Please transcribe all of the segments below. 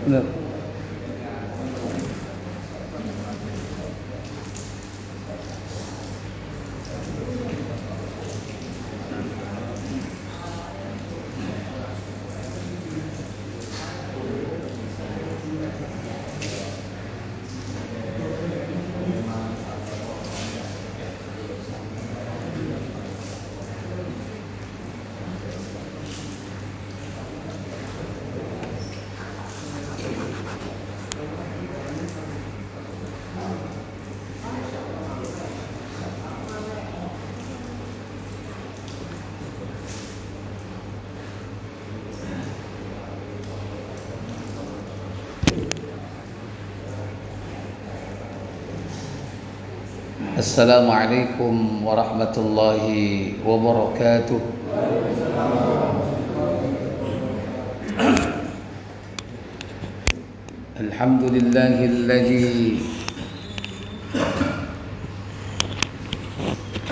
Nah. Assalamualaikum warahmatullahi wabarakatuh. Alhamdulillahilladzi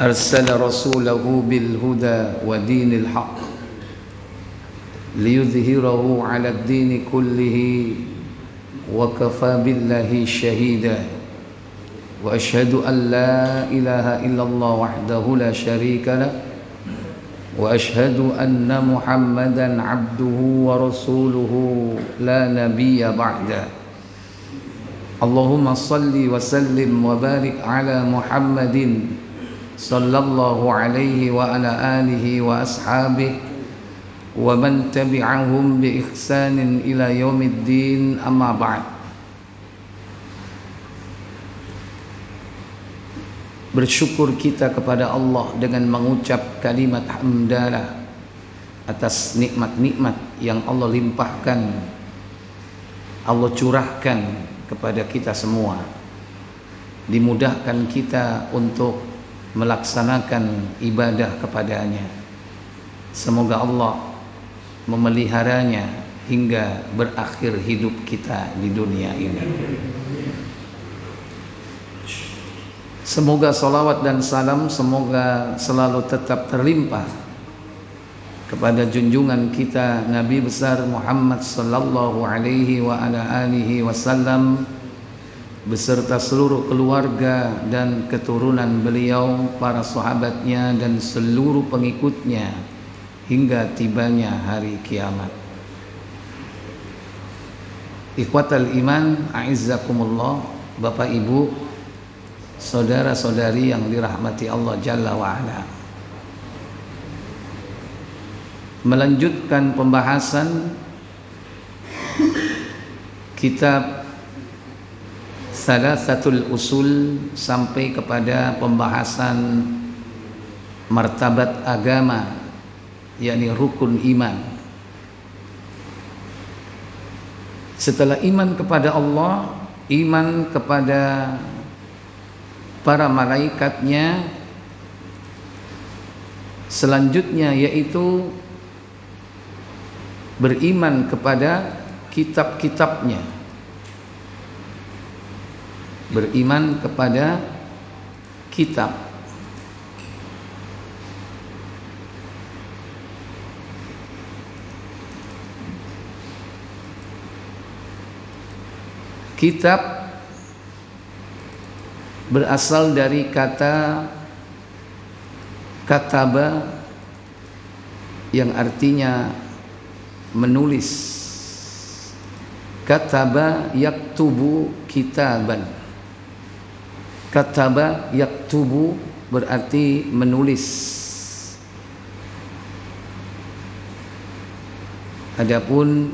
arsala rasulahu bil huda wa dinil haqq liyudhhirahu 'ala ad-dini kullihi wa kafa billahi shahida. Wa asyhadu an la ilaha illallah wahdahu la syarika lah wa asyhadu anna Muhammadan abduhu wa rasuluhu la nabiyya ba'da. Allahumma salli wa sallim wa barik ala Muhammadin sallallahu alaihi wa ala alihi wa ashabihi wa man tabi'ahum bi ihsanin ila yaumiddin, amma ba'd. Bersyukur kita kepada Allah dengan mengucap kalimat hamdalah atas nikmat-nikmat yang Allah limpahkan, Allah curahkan kepada kita semua. Dimudahkan kita untuk melaksanakan ibadah kepadanya. Semoga Allah memeliharanya hingga berakhir hidup kita di dunia ini. Semoga salawat dan salam semoga selalu tetap terlimpah kepada junjungan kita Nabi besar Muhammad sallallahu alaihi wa ala alihi wasallam beserta seluruh keluarga dan keturunan beliau, para sahabatnya dan seluruh pengikutnya hingga tibanya hari kiamat. Ikhwatal iman, a'izzakumullah, Bapak Ibu, saudara-saudari yang dirahmati Allah Jalla wa'ala. Melanjutkan pembahasan kitab Thalathatul Usul sampai kepada pembahasan martabat agama, yakni rukun iman. Setelah iman kepada Allah, iman kepada para malaikatnya, selanjutnya yaitu beriman kepada kitab-kitabnya, beriman kepada kitab. Kitab berasal dari kata kataba yang artinya menulis. Kataba yaktubu kitaban. Kataba yaktubu berarti menulis. Adapun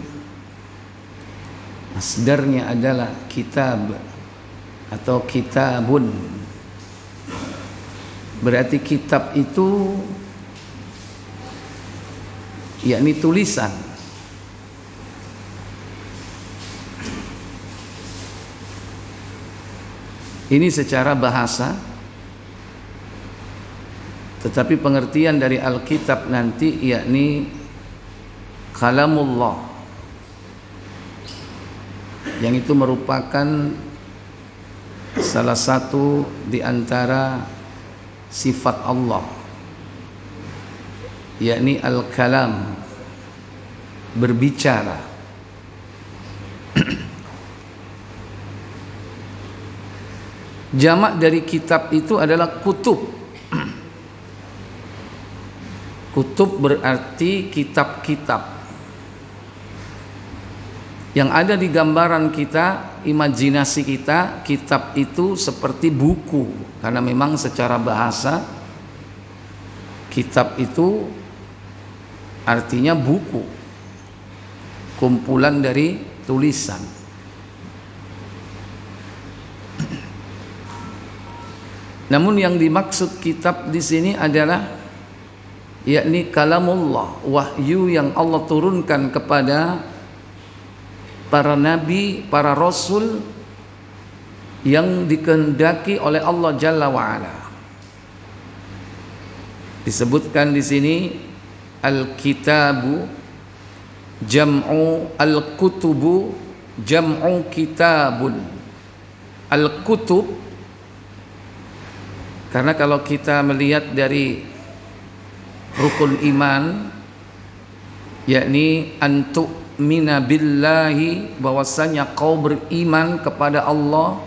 masdarnya adalah kitab atau kitabun, berarti kitab itu yakni tulisan. Ini secara bahasa, tetapi pengertian dari Alkitab nanti yakni kalamullah, yang itu merupakan salah satu di antara sifat Allah, yakni al-kalam, berbicara. Jamak dari kitab itu adalah kutub. Kutub berarti kitab-kitab. Yang ada di gambaran kita, imajinasi kita, kitab itu seperti buku. Karena memang secara bahasa kitab itu artinya buku, kumpulan dari tulisan. Namun yang dimaksud kitab di sini adalah yakni kalamullah, wahyu yang Allah turunkan kepada para nabi, para rasul yang dikehendaki oleh Allah Jalla wa Ala. Disebutkan di sini al-kitabu jam'u al-kutubu jam'u kitabun. Al-kutub, karena kalau kita melihat dari rukun iman, yakni antu'mina billahi, bahwasanya kau beriman kepada Allah,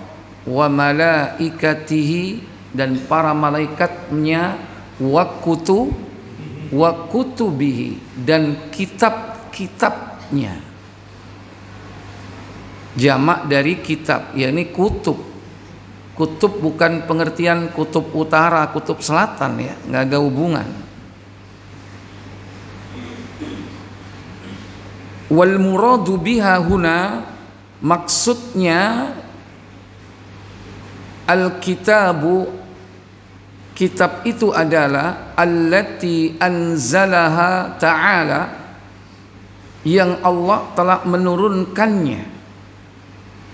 wa malaikatihi, dan para malaikatnya, wa kutubihi, dan kitab-kitabnya. Jamak dari kitab, yakni kutub. Kutub bukan pengertian kutub utara, kutub selatan, ya, nggak ada hubungan. Wal muradu biha huna, maksudnya al-kitabu, kitab itu adalah allati anzalaha ta'ala, yang Allah telah menurunkannya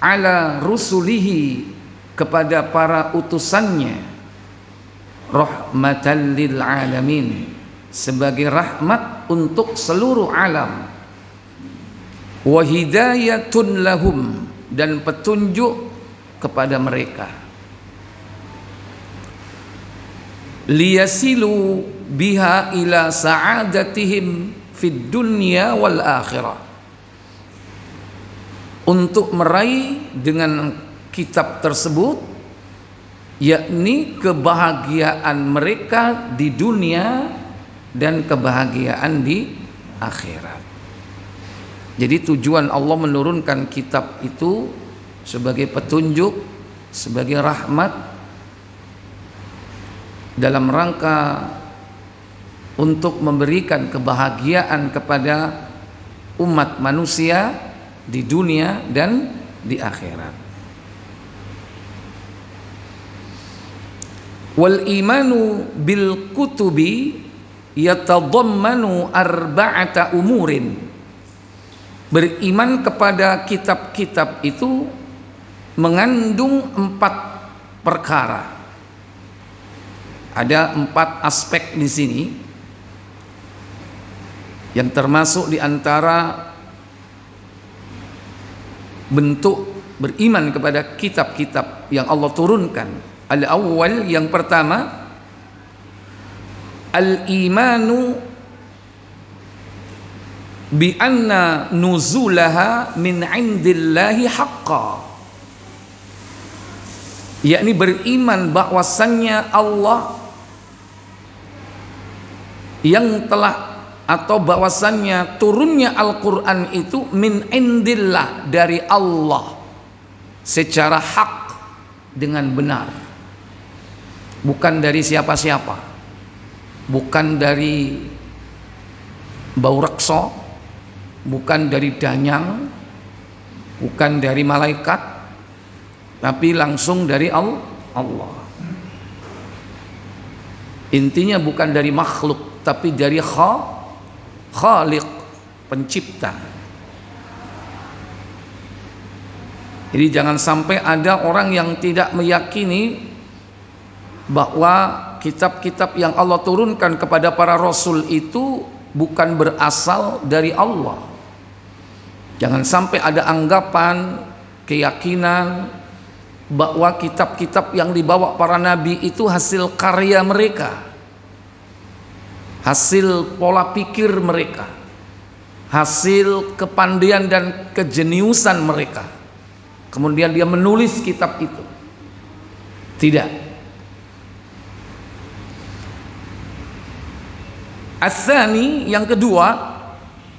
ala rusulihi, kepada para utusannya, rahmatan lil alamin, sebagai rahmat untuk seluruh alam, wa hidayatun lahum, dan petunjuk kepada mereka, liyasilu biha ila sa'adatihim fid dunya wal akhirah, untuk meraih dengan kitab tersebut yakni kebahagiaan mereka di dunia dan kebahagiaan di akhirat. Jadi tujuan Allah menurunkan kitab itu sebagai petunjuk, sebagai rahmat, dalam rangka untuk memberikan kebahagiaan kepada umat manusia di dunia dan di akhirat. Wal imanu bil kutubi yatadammanu arba'ata umurin. Beriman kepada kitab-kitab itu mengandung 4 perkara. Ada 4 aspek di sini, yang termasuk di antara bentuk beriman kepada kitab-kitab yang Allah turunkan. Al-awwal, yang pertama, al-imanu bi anna nuzulaha min indillahi haqqan, yakni beriman bahwasannya Allah yang telah, atau bahwasannya turunnya Al-Quran itu min indillah, dari Allah secara hak, dengan benar, bukan dari siapa-siapa, bukan dari bau rekso, bukan dari danyang, bukan dari malaikat, tapi langsung dari Allah. Intinya bukan dari makhluk, tapi dari Khaliq, pencipta. Jadi jangan sampai ada orang yang tidak meyakini bahwa kitab-kitab yang Allah turunkan kepada para rasul itu bukan berasal dari Allah. Jangan sampai ada anggapan, keyakinan bahwa kitab-kitab yang dibawa para nabi itu hasil karya mereka, hasil pola pikir mereka, hasil kepandaian dan kejeniusan mereka. Kemudian dia menulis kitab itu. Tidak. Ats-tsani, yang kedua,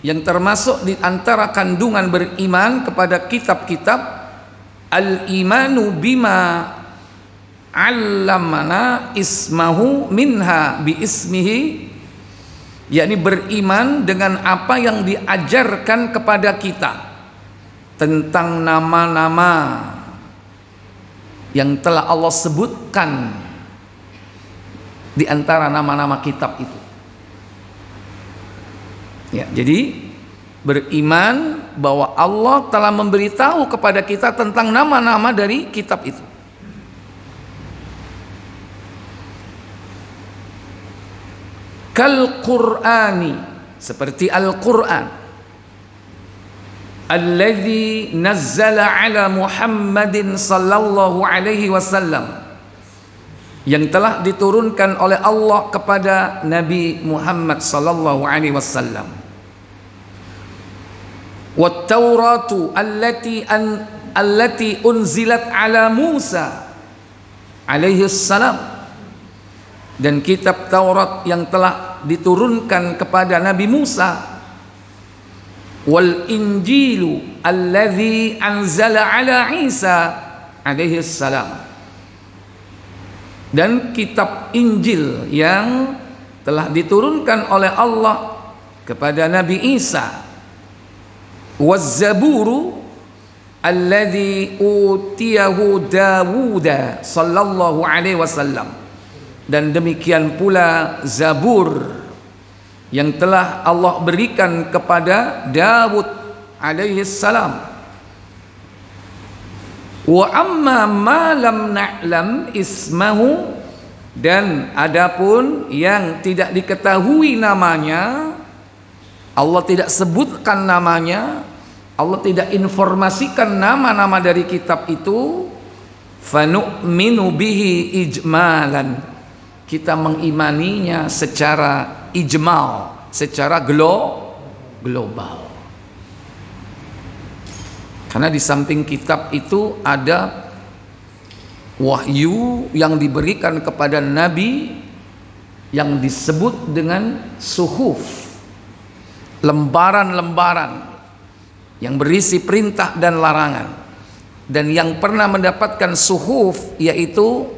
yang termasuk di antara kandungan beriman kepada kitab-kitab, al-imanu bima 'allamana ismahu minha bi ismihi, yakni beriman dengan apa yang diajarkan kepada kita tentang nama-nama yang telah Allah sebutkan di antara nama-nama kitab itu. Ya, jadi beriman bahwa Allah telah memberitahu kepada kita tentang nama-nama dari kitab itu. Kal Qur'ani, seperti Al-Qur'an, alladzi nazzala ala Muhammadin sallallahu alaihi wasallam, yang telah diturunkan oleh Allah kepada Nabi Muhammad sallallahu alaihi wasallam. Wat Tauratu allati unzilat ala Musa alaihi salam, dan kitab Taurat yang telah diturunkan kepada Nabi Musa. Wal Injilu alladzi anzala ala Isa alaihi salam, dan kitab Injil yang telah diturunkan oleh Allah kepada Nabi Isa. Waz-Zaburu alladzi utiyahu Dawud sallallahu alaihi wasallam, dan demikian pula Zabur yang telah Allah berikan kepada Dawud alaihi salam. Wa amma ma lam na'lam ismahu, dan adapun yang tidak diketahui namanya, Allah tidak sebutkan namanya, Allah tidak informasikan nama-nama dari kitab itu, fanu'minu bihi ijmalan, kita mengimaninya secara ijmal, secara global. Karena di samping kitab itu ada wahyu yang diberikan kepada Nabi yang disebut dengan suhuf, lembaran-lembaran yang berisi perintah dan larangan. Dan yang pernah mendapatkan suhuf yaitu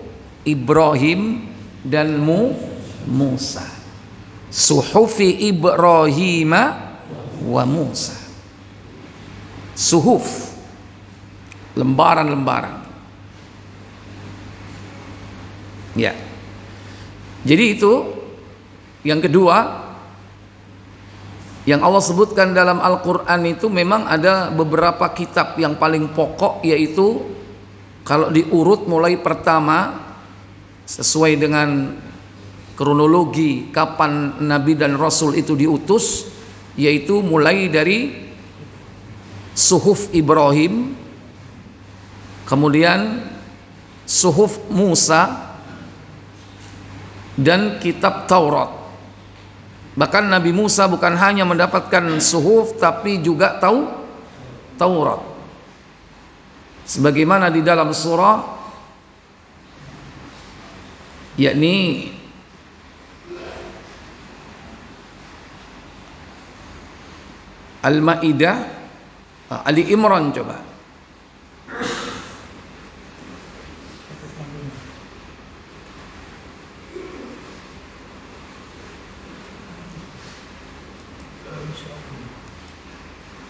Ibrahim dan Musa. Suhufi Ibrahim wa Musa. Suhuf, lembaran-lembaran. Ya. Jadi itu yang kedua yang Allah sebutkan dalam Al-Quran itu. Memang ada beberapa kitab yang paling pokok, yaitu kalau diurut mulai pertama sesuai dengan kronologi kapan Nabi dan Rasul itu diutus, yaitu mulai dari Suhuf Ibrahim, kemudian Suhuf Musa, dan kitab Taurat. Bahkan Nabi Musa bukan hanya mendapatkan suhuf, tapi juga Taurat. Sebagaimana di dalam surah, yakni Al-Maidah, Ali Imran, coba.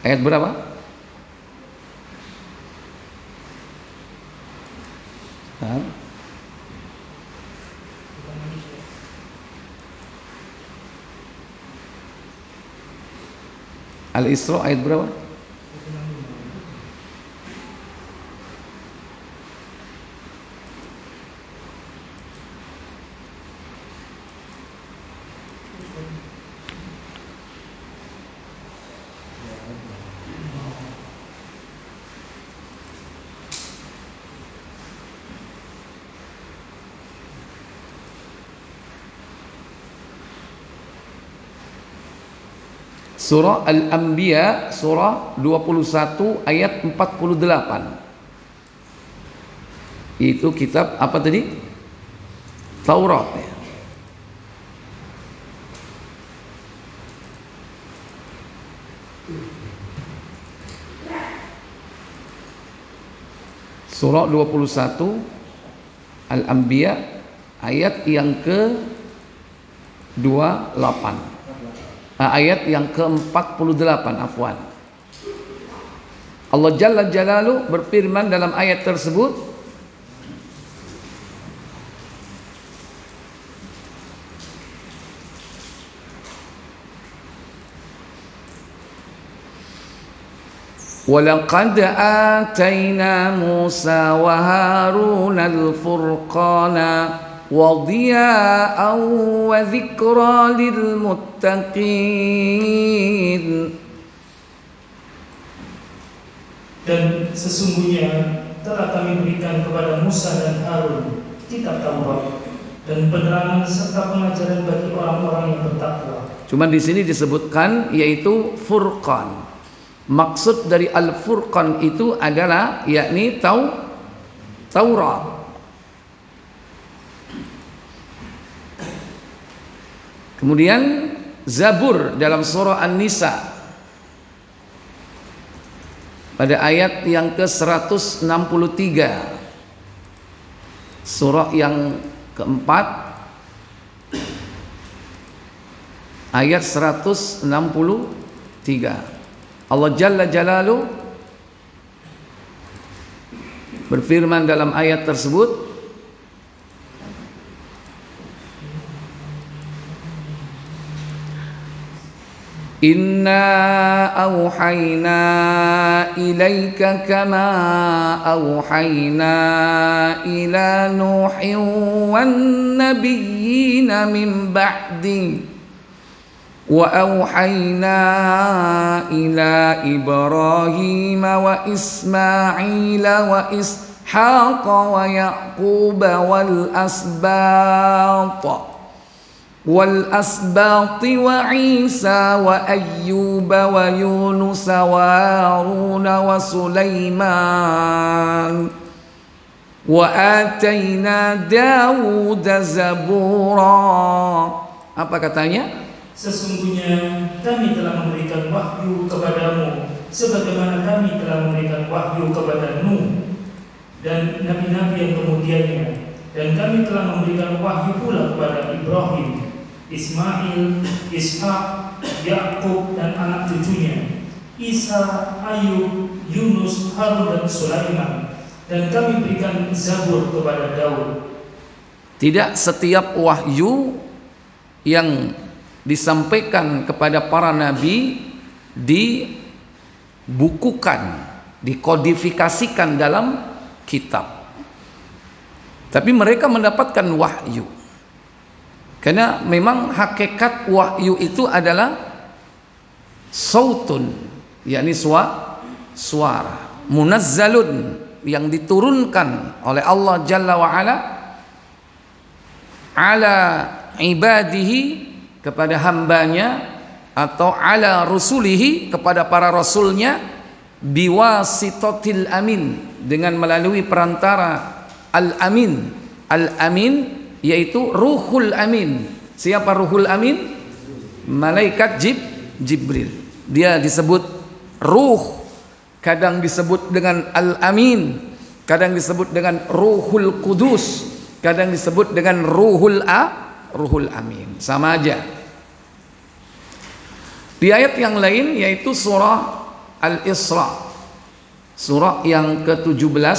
Ayat berapa? Al-Isra ayat berapa? Surah Al-Anbiya surah 21 ayat 48. Itu kitab apa tadi? Taurat ya. Surah 21 Al-Anbiya ayat yang ke-28. Ayat yang ke-48 afwan. Allah Jalla Jalaluhu berfirman dalam ayat tersebut, وَلَقَدْ آتَيْنَا مُوسَى وَهَارُونَ الْفُرْقَانَ وَضِيَاءً وَذِكْرَى لِلْمُتَّقِينَ. Dan sesungguhnya telah kami berikan kepada Musa dan Harun kitab Taurat dan penerangan serta pengajaran bagi orang-orang yang bertakwa. Cuman di sini disebutkan yaitu Furqan. Maksud dari Al-Furqan itu adalah yakni Taurat. Kemudian Zabur dalam surah An-Nisa pada ayat yang ke-163, surah yang keempat ayat 163. Allah Jalla Jalaluhu berfirman dalam ayat tersebut, Inna awhayna ilaika kama awhayna ila Nuhin wan nabiyyina min ba'di wa awhayna ila Ibrahim wa Ismail wa Ishaq wa Yaqub wal asbat wa Isa wa Ayyub wa Yunus wa Harun wa Sulaiman wa atayna Dawud zabura. Apa katanya? Sesungguhnya kami telah memberikan wahyu kepadamu sebagaimana kami telah memberikan wahyu kepada Nuh dan nabi-nabi yang kemudiannya, dan kami telah memberikan wahyu pula kepada Ibrahim, Ismail, Ishak, Yakub dan anak cucunya, Isa, Ayub, Yunus, Harun dan Sulaiman, dan kami berikan Zabur kepada Daud. Tidak setiap wahyu yang disampaikan kepada para nabi dibukukan, dikodifikasikan dalam kitab. Tapi mereka mendapatkan wahyu. Karena memang hakikat wahyu itu adalah sautun, yakni suara, munazzalun, yang diturunkan oleh Allah Jalla wa Ala ala ibadihi, kepada hambanya, atau ala rusulihi, kepada para rasulnya, biwasitatil amin, dengan melalui perantara al-amin. Al-amin yaitu ruhul amin. Siapa ruhul amin? Malaikat Jibril. Dia disebut ruh, kadang disebut dengan al-amin, kadang disebut dengan ruhul kudus, kadang disebut dengan ruhul amin, sama aja. Di ayat yang lain yaitu surah Al-Isra, surah yang ke-17,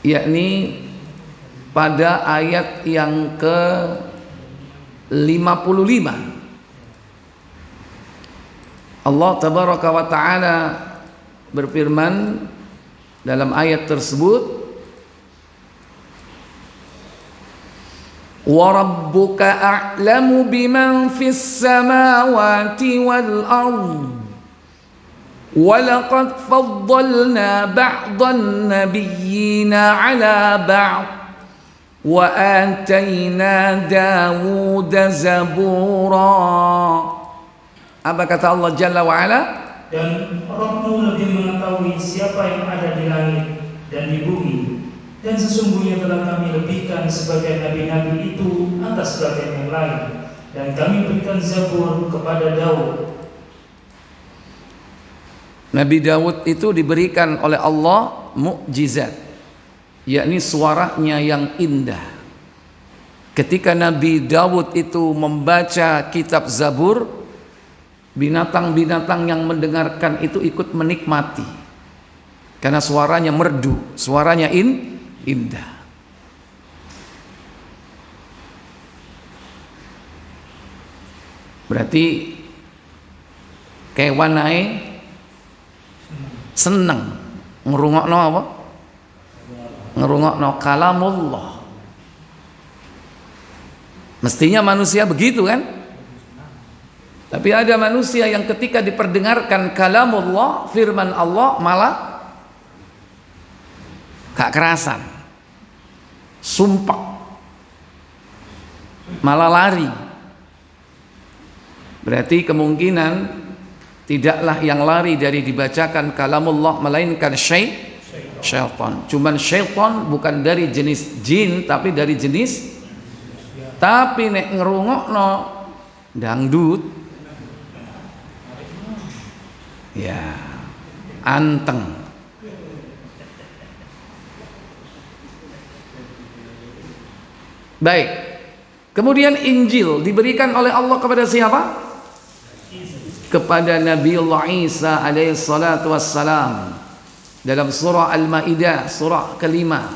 yakni pada ayat yang ke-55, Allah Tabaraka wa Ta'ala berfirman dalam ayat tersebut, وَرَبُّكَ أَعْلَمُ بِمَنْ فِي السَّمَاوَاتِ وَالْأَرْضِ وَلَقَدْ فَضَّلْنَا بَعْضَ النَّبِيِّينَ عَلَى بَعْضٍ وَآتَيْنَا دَاوُودَ زَبُورًا. Apa kata Allah Jalla wa Ala? Dan Rabbmu lebih mengetahui siapa yang ada di langit dan di bumi. Dan sesungguhnya telah kami lebihkan sebagian nabi-nabi itu atas sebagian yang lain, dan kami berikan Zabur kepada Daud. Nabi Daud itu diberikan oleh Allah mukjizat, yakni suaranya yang indah. Ketika Nabi Daud itu membaca kitab Zabur, binatang-binatang yang mendengarkan itu ikut menikmati, karena suaranya merdu, suaranya indah. Berarti kewan naik seneng ngerungokno apa? Ngerungokno kalamullah. Mestinya manusia begitu kan? Tapi ada manusia yang ketika diperdengarkan kalamullah, firman Allah, malah gak kerasan, sumpah, malah lari. Berarti kemungkinan tidaklah yang lari dari dibacakan kalamullah melainkan syaitan. Cuman syaitan bukan dari jenis jin, tapi dari jenis, tapi nek ngerungokno dangdut, ya anteng. Baik. Kemudian Injil diberikan oleh Allah kepada siapa? Kepada Nabiullah Isa alaihi salatu wassalam. Dalam surah Al-Maidah, surah kelima,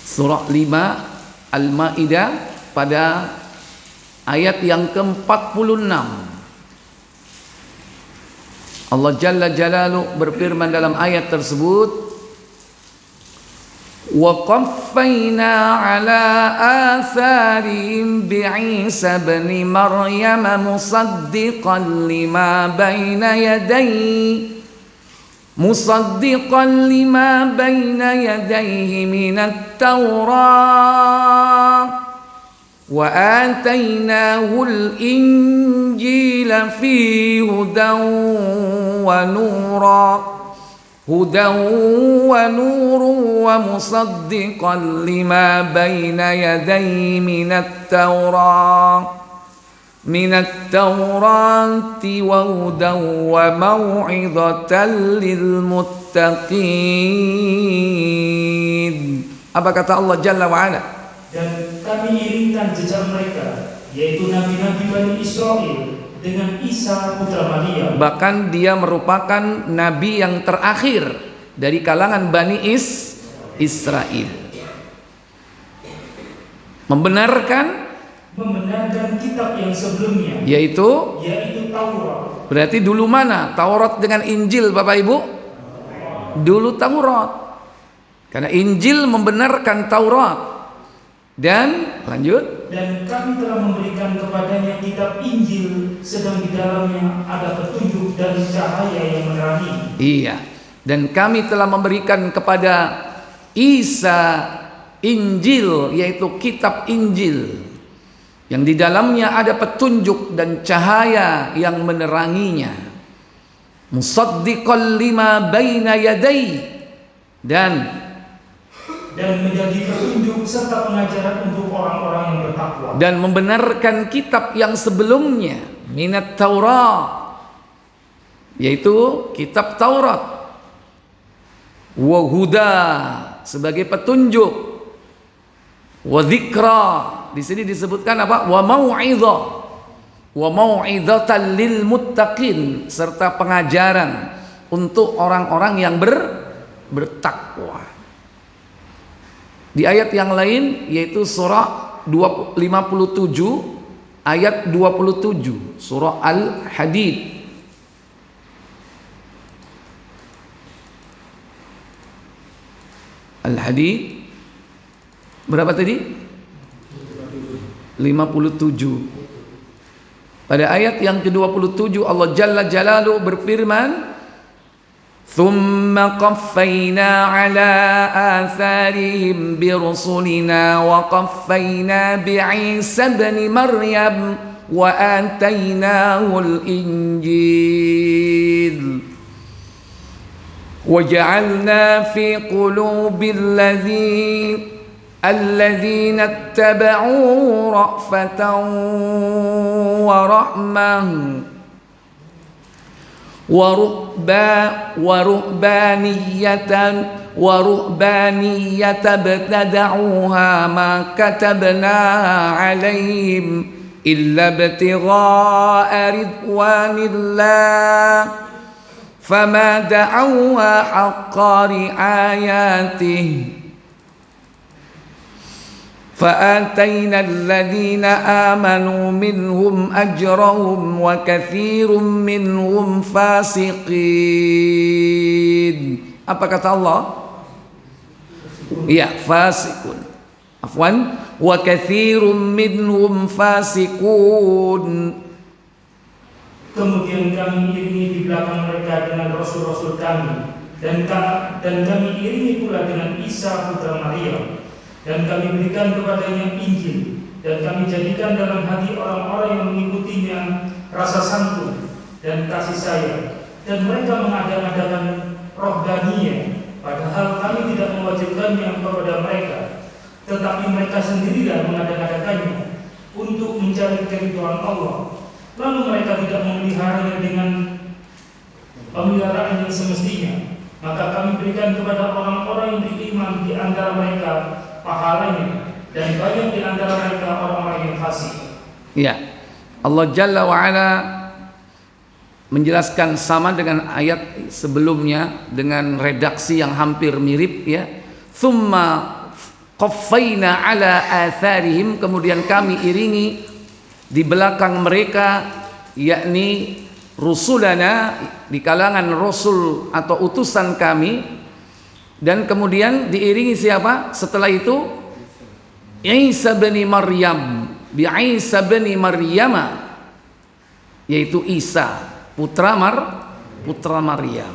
surah 5 Al-Maidah pada ayat yang ke-46. Allah Jalla Jalaluhu berfirman dalam ayat tersebut, wa qaffayna ala atharihim bi'isa ibn Maryam musaddiqan lima bayna yadayhi minat Tawrah wa atainahul injila fi hudan wa nurun wa musaddiqan lima bayna yadayhi minat Tawrati wa hudan wa mau'izatan lil muttaqin. Apa kata Allah Jalla wa Ala? Dan kami iringkan jejak mereka, yaitu nabi-nabi Bani Israel, dengan Isa putra Maryam. Bahkan dia merupakan nabi yang terakhir dari kalangan Bani Israel. Membenarkan kitab yang sebelumnya, yaitu Taurat. Berarti dulu mana? Taurat dengan Injil, Bapak Ibu? Dulu Taurat. Karena Injil membenarkan Taurat. Dan lanjut, dan kami telah memberikan kepadanya kitab Injil, sedang di dalamnya ada petunjuk dan cahaya yang menerangi. Iya. Dan kami telah memberikan kepada Isa Injil, yaitu kitab Injil, yang di dalamnya ada petunjuk dan cahaya yang meneranginya. Musaddiqan lima baina yadayhi, dan menjadi petunjuk serta pengajaran untuk orang-orang yang bertakwa, dan membenarkan kitab yang sebelumnya, minat Taurat, yaitu kitab Taurat, wa huda sebagai petunjuk, wa dzikra, di sini disebutkan apa? Wa mau'izatan lil muttaqin, serta pengajaran untuk orang-orang yang bertakwa. Di ayat yang lain, yaitu surah 57 ayat 27, surah Al-Hadid. Al-Hadid berapa tadi? 57. Pada ayat yang ke-27 Allah Jalla Jalaluhu berfirman, "Tsumma qaffayna 'ala atharihim bi rusulina wa qaffayna bi 'Isa ibn Maryam wa atainahu al-Injil." وجعلنا في قلوب الذين اتبعوا رأفة ورحمة ورهبانية ابتدعوها ما كتبناها عليهم إلا ابتغاء رضوان الله فما دعوها حق رعايته فآتينا الذين آمنوا منهم أجرهم وكثير منهم فاسقين. Apa kata Allah? Ya, fasikun. Afwan, wa katsirum minhum fasikun. Kemudian kami iringi di belakang mereka dengan rasul-rasul kami, dan kami iringi pula dengan Isa putra Maria, dan kami berikan kepadanya Injil, dan kami jadikan dalam hati orang-orang yang mengikutinya rasa santun dan kasih sayang, dan mereka mengadakan rohbaniyah, padahal kami tidak mewajibkannya kepada mereka, tetapi mereka sendirilah mengadakannya untuk mencari keridhaan Allah. Lalu mereka tidak memeliharanya dengan pemeliharaan yang semestinya, maka kami berikan kepada orang-orang yang beriman di antara mereka pahalanya, dan banyak di antara mereka orang-orang yang fasik. Ya, Allah Jalla wa'ala menjelaskan sama dengan ayat sebelumnya dengan redaksi yang hampir mirip, ya. Thumma qaffayna ala atharihim, kemudian kami iringi di belakang mereka, yakni rusulana, di kalangan rasul atau utusan kami, dan kemudian diiringi siapa setelah itu? Isa bin Maryam, bi Isa bin Maryam, yaitu Isa putra Maryam.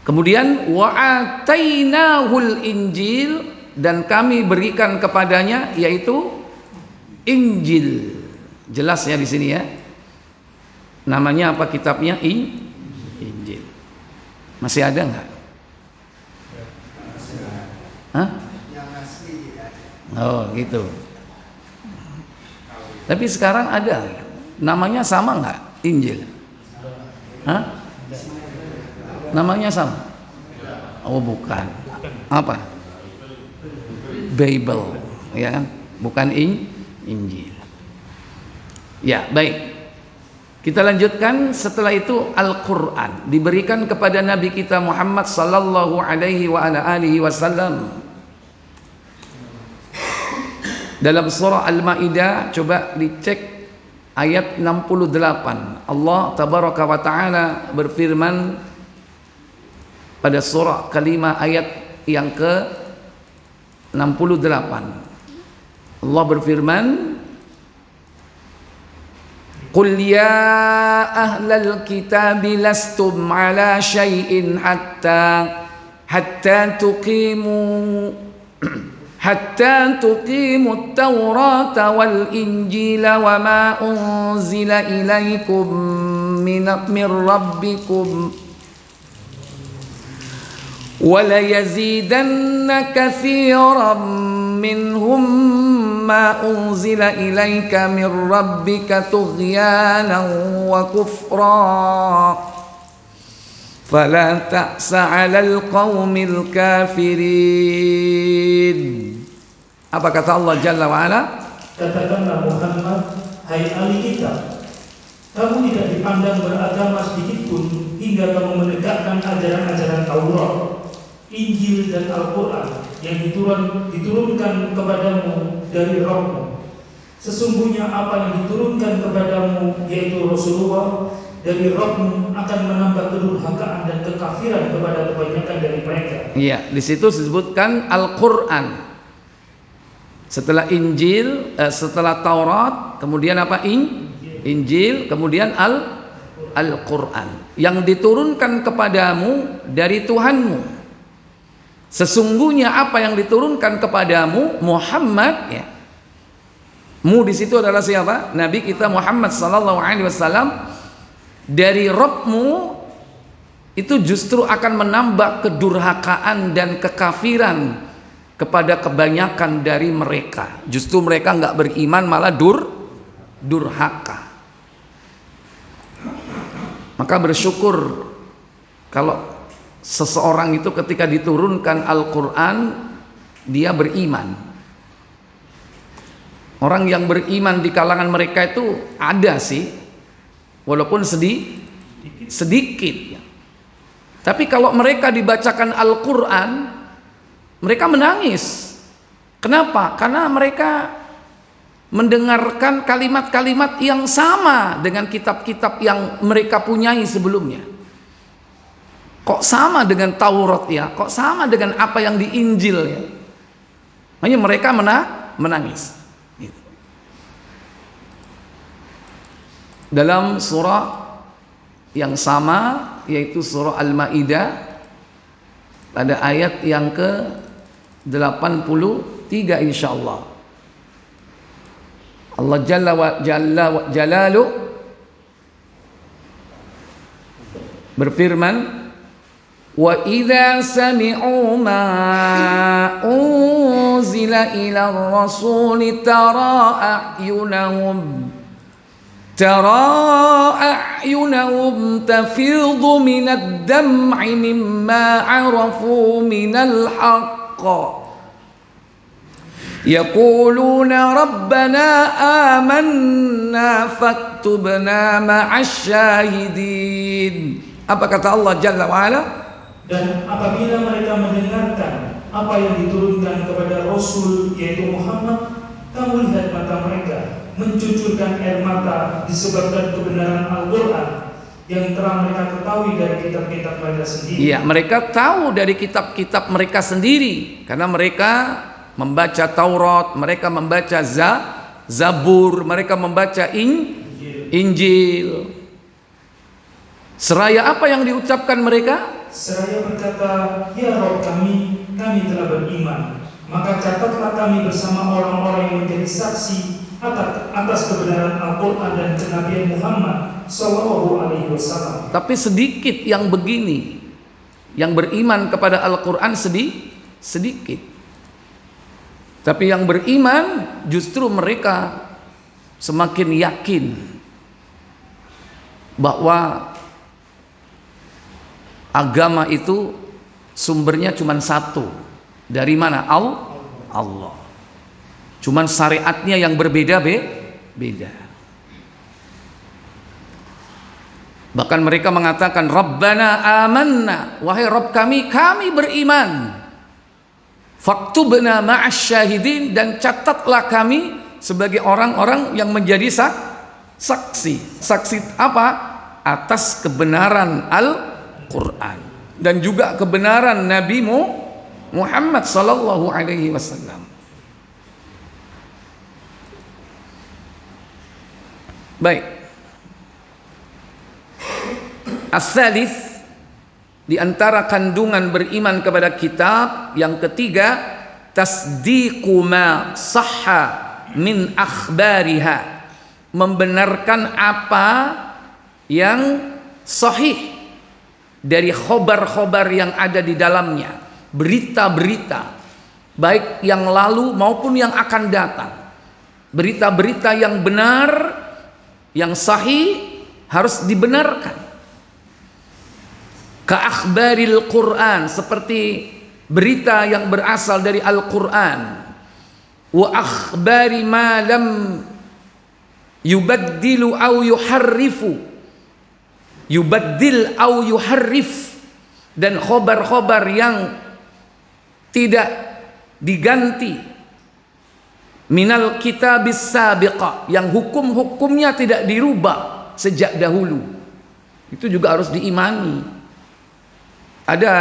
Kemudian wa atainahul Injil, dan kami berikan kepadanya yaitu Injil. Jelas ya di sini ya. Namanya apa kitabnya? Injil. Masih ada enggak? Hah? Oh, gitu. Tapi sekarang ada. Namanya sama enggak? Injil. Hah? Namanya sama? Oh, bukan. Apa? Bible, ya kan? Bukan Injil. Ya, baik. Kita lanjutkan. Setelah itu Al-Quran diberikan kepada Nabi kita Muhammad sallallahu alaihi wa ala alihi wasallam. Dalam surah Al-Maidah, coba dicek ayat 68. Allah tabaraka wa taala berfirman pada surah kelima ayat yang ke 68. Allah berfirman, Qul ya ahlal kitabi lastum ala syai'in hatta tuqimu at-taurata wal injila wa ma unzila ilaikum min rabbikum wa la yazidanna katsiran minhum ma unzila ilaika min rabbika tughyanan wa kufra fala ta'sa 'alal qaumil kafirin. Apa kata Allah Jalla wa Ala? Katakanlah Muhammad, hai ahli kitab, kamu tidak dipandang beragama sedikit pun hingga kamu menegakkan ajaran-ajaran Taurat, Injil dan Al-Quran yang diturunkan kepadamu dari Rabbmu. Sesungguhnya apa yang diturunkan kepadamu, yaitu Rasulullah dari Rabbmu, akan menambah kedurhakaan dan kekafiran kepada kebanyakan dari mereka. Iya, di situ disebutkan Al-Quran. Setelah Injil, setelah Taurat, kemudian apa? Injil, kemudian Al-Quran yang diturunkan kepadamu dari Tuhanmu. Sesungguhnya apa yang diturunkan kepadamu Muhammad, ya. Mu di situ adalah siapa? Nabi kita Muhammad sallallahu alaihi wasallam. Dari Rabbmu itu justru akan menambah kedurhakaan dan kekafiran kepada kebanyakan dari mereka. Justru mereka nggak beriman, malah durhaka. Maka bersyukur kalau seseorang itu ketika diturunkan Al-Quran dia beriman. Orang yang beriman di kalangan mereka itu ada sih, walaupun sedikit ya. Tapi kalau mereka dibacakan Al-Quran, mereka menangis. Kenapa? Karena mereka mendengarkan kalimat-kalimat yang sama dengan kitab-kitab yang mereka punyai sebelumnya. Kok sama dengan Taurat ya? Kok sama dengan apa yang di Injil ya? Makanya mereka menangis. Gitu. Dalam surah yang sama, yaitu surah Al-Maidah, pada ayat yang ke-83 insyaallah. Allah Jalla Jalalu berfirman, wa idza sami'u ma unzila ila ar-rasuli tara a'yunahum tafidhu minad dam'i mimma 'arafu minal haqq yaquluna rabbana amanna faktubna ma'asy syahidin. Apa kata Allah Jalla wa Ala? Dan apabila mereka mendengarkan apa yang diturunkan kepada Rasul yaitu Muhammad, kamu lihat mata mereka mencucurkan air mata disebabkan kebenaran Al-Quran yang telah mereka ketahui dari kitab-kitab mereka sendiri. Iya, mereka tahu dari kitab-kitab mereka sendiri karena mereka membaca Taurat, mereka membaca Zabur, mereka membaca Injil. Seraya apa yang diucapkan mereka? Seraya berkata, ya Rabb kami telah beriman. Maka catatlah kami bersama orang-orang yang menjadi saksi atas kebenaran Al-Quran dan kenabian Muhammad Sallallahu Alaihi Wasallam. Tapi sedikit yang begini, yang beriman kepada Al-Quran sedikit. Tapi yang beriman justru mereka semakin yakin bahwa agama itu sumbernya cuma satu. Dari mana? Allah. Cuman syariatnya yang beda. Bahkan mereka mengatakan Rabbana amanna, wahai Rabb kami beriman. Faktubna ma'asy syahidin, dan catatlah kami sebagai orang-orang yang menjadi saksi. Saksi apa? Atas kebenaran Al-Quran dan juga kebenaran Nabi Muhammad sallallahu alaihi wasallam. Baik. As-salis, di antara kandungan beriman kepada kitab yang ketiga, tasdiqu ma sahha min akhbariha, membenarkan apa yang sahih dari khobar-khobar yang ada di dalamnya, berita-berita baik yang lalu maupun yang akan datang. Berita-berita yang benar, yang sahih harus dibenarkan. Ka-akhbaril Quran, seperti berita yang berasal dari Al-Quran. Wa akhbari ma lam yubaddilu au yuharrifu. Yubaddil au yuharrif, dan khobar-khobar yang tidak diganti. Minal kitabis sabiqah, yang hukum-hukumnya tidak dirubah sejak dahulu. Itu juga harus diimani. Ada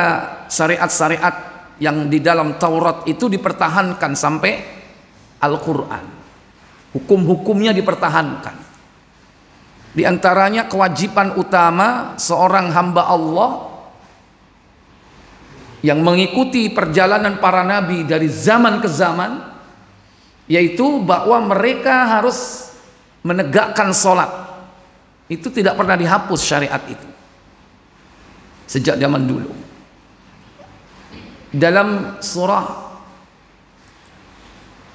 syariat-syariat yang di dalam Taurat itu dipertahankan sampai Al-Quran. Hukum-hukumnya dipertahankan. Di antaranya kewajiban utama seorang hamba Allah yang mengikuti perjalanan para nabi dari zaman ke zaman, yaitu bahwa mereka harus menegakkan sholat. Itu tidak pernah dihapus syariat itu. sejak zaman dulu. Dalam surah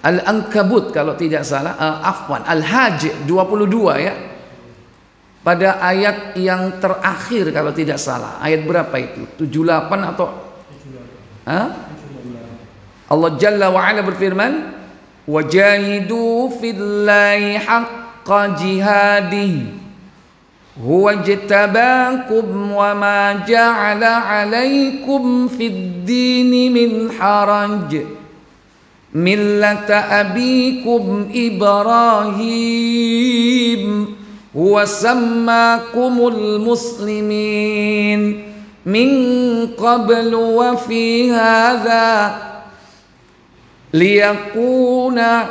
Al-Ankabut kalau tidak salah, Al-Hajj 22 ya. Pada ayat yang terakhir kalau tidak salah. Ayat berapa itu? 78 atau Allah Jalla wa Ala berfirman, "Wajahidu fillahi haqqa jihadih huwa jtabakum wa ma ja'ala 'alaikum fid dini min haraj." Millata abikum Ibrahim huwa sammakumul muslimin min qablu wa fi hadha liyakuna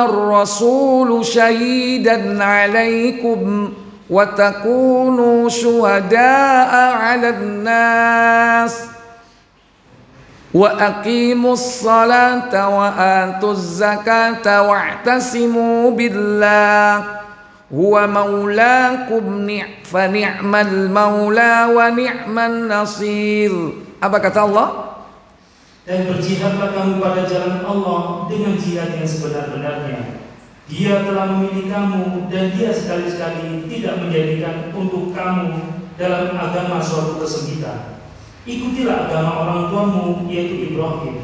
ar-rasulu shahidan 'alaikum wa takunu syuhada'a 'alan nas wa aqimus salata wa atuz zakata wa'tasimu billah huwa maulakum fa ni'mal maula wa ni'man nasir. Apa kata Allah? Dan berjihadlah kamu pada jalan Allah dengan jihad yang sebenar-benarnya. Dia telah memilih kamu dan dia sekali-sekali tidak menjadikan untuk kamu dalam agama suatu kesempitan. Ikutilah agama orang tuamu yaitu Ibrahim.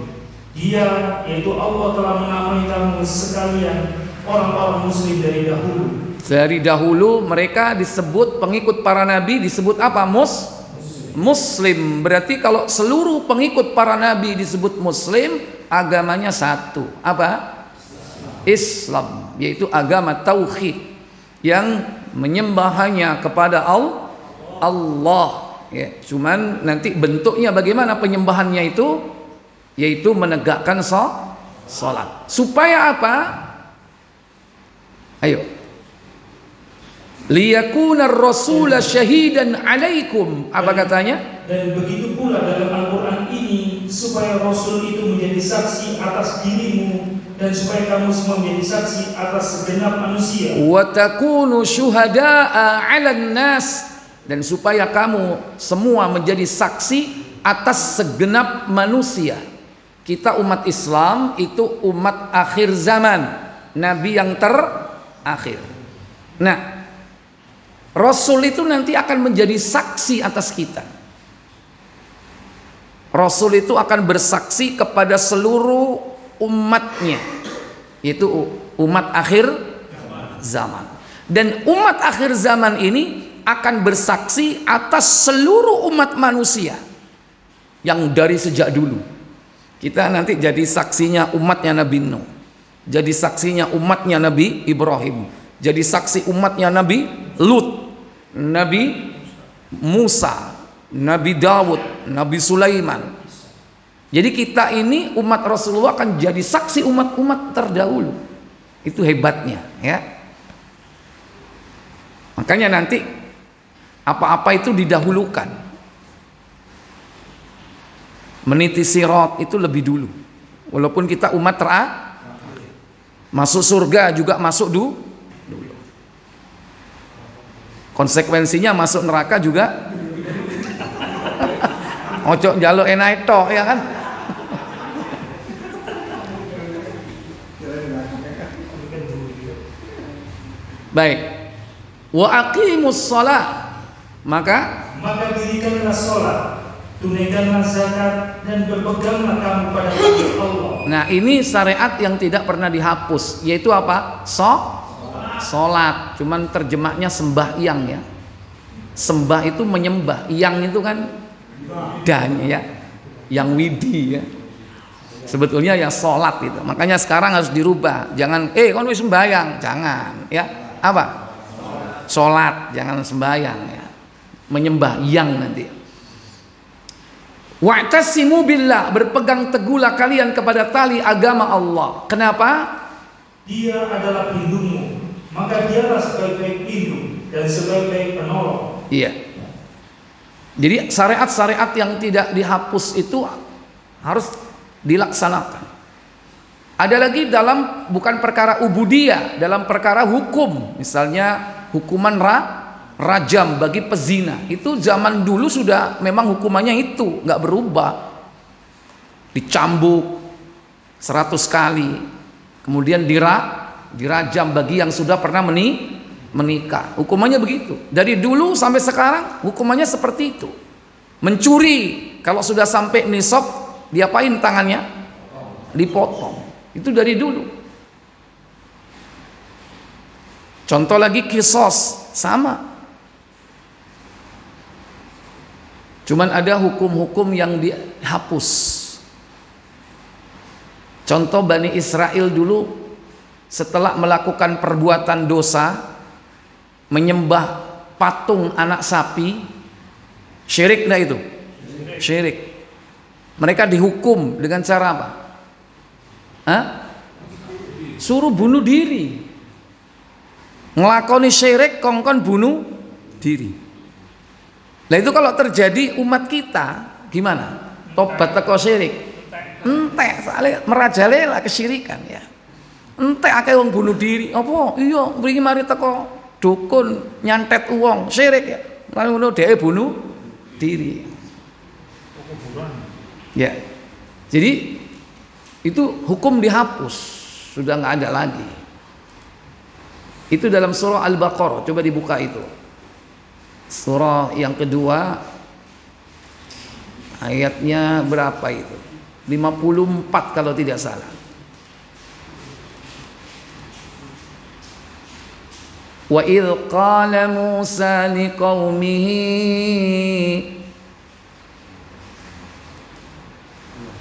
Dia yaitu Allah telah menamai kamu sekalian orang-orang muslim dari dahulu. Dari dahulu mereka disebut pengikut para nabi disebut apa? Muslim. Berarti kalau seluruh pengikut para nabi disebut muslim, agamanya satu. Apa? Islam, yaitu agama tauhid yang menyembah hanya kepada Allah. Ya, cuman nanti bentuknya bagaimana penyembahannya itu, yaitu menegakkan salat. Supaya apa? Ayo. Liyakuna ar-rasula syahidan 'alaikum. Apa katanya? Dan begitu pula dalam Al-Qur'an ini supaya Rasul itu menjadi saksi atas dirimu dan supaya kamu semua menjadi saksi atas segenap manusia. Wa takunu syuhada'a 'alan nas. Dan supaya kamu semua menjadi saksi atas segenap manusia. Kita umat Islam itu umat akhir zaman, nabi yang terakhir. Nah, Rasul itu nanti akan menjadi saksi atas kita. Rasul itu akan bersaksi kepada seluruh umatnya, yaitu umat akhir zaman. Dan umat akhir zaman ini akan bersaksi atas seluruh umat manusia yang dari sejak dulu. Kita nanti jadi saksinya umatnya Nabi Nuh, jadi saksinya umatnya Nabi Ibrahim, jadi saksi umatnya Nabi Lut, Nabi Musa, Nabi Dawud, Nabi Sulaiman. Jadi kita ini umat Rasulullah akan jadi saksi umat-umat terdahulu. Itu hebatnya, ya. Makanya nanti apa-apa itu didahulukan. Meniti sirat itu lebih dulu. Walaupun kita umat terakhir. Masuk surga juga masuk dulu. Konsekuensinya masuk neraka juga. Ojo njaluk enak tok ya kan. Baik. Wa aqimus shalah. Maka dirikanlah salat, tunaikanlah zakat, dan berpeganglah kamu pada Allah. Nah, ini syariat yang tidak pernah dihapus, yaitu apa? Salat. Cuman terjemahnya sembahyang ya. Sembah itu menyembah, yang itu kan dan ya, yang widi ya. Sebetulnya ya salat itu. Makanya sekarang harus dirubah. Jangan kon wis sembahyang, jangan ya. Apa? Salat, jangan sembahyang ya. Menyembah yang nanti. Wa'tasimu billah, berpegang teguhlah kalian kepada tali agama Allah. Kenapa? Dia adalah pelindungmu, maka dialah sebaik-baik pelindung dan sebaik-baik penolong. Iya. Jadi syariat-syariat yang tidak dihapus itu harus dilaksanakan. Ada lagi dalam bukan perkara ubudiyah, dalam perkara hukum, misalnya hukuman rajam bagi pezina. Itu zaman dulu sudah memang hukumannya itu, nggak berubah. Dicambuk 100 kali, kemudian dirajam bagi yang sudah pernah menikah. Hukumannya begitu. Dari dulu sampai sekarang hukumannya seperti itu. Mencuri, kalau sudah sampai nisab, diapain tangannya? Dipotong. Itu dari dulu. Contoh lagi kisos, sama. Cuman ada hukum-hukum yang dihapus. Contoh Bani Israel dulu setelah melakukan perbuatan dosa, menyembah patung anak sapi, syirik enggak itu? Syirik. Mereka dihukum dengan cara apa? Suruh bunuh diri. Ngelakoni syirik kongkon bunuh diri. Nah itu kalau terjadi umat kita gimana? Tobat teko syirik. Entek soalnya merajalela kesyirikan ya. Entek akeh wong bunuh diri. Apa? Iya, mriki mari teko dukun nyantet uang syirik ya. Lalu ngono dhewe bunuh diri. Ya. Jadi itu hukum dihapus, sudah nggak ada lagi. Itu dalam surah Al-Baqarah, coba dibuka itu. Surah yang kedua ayatnya berapa itu? 54 kalau tidak salah. Wa idh qala Musa liqaumihi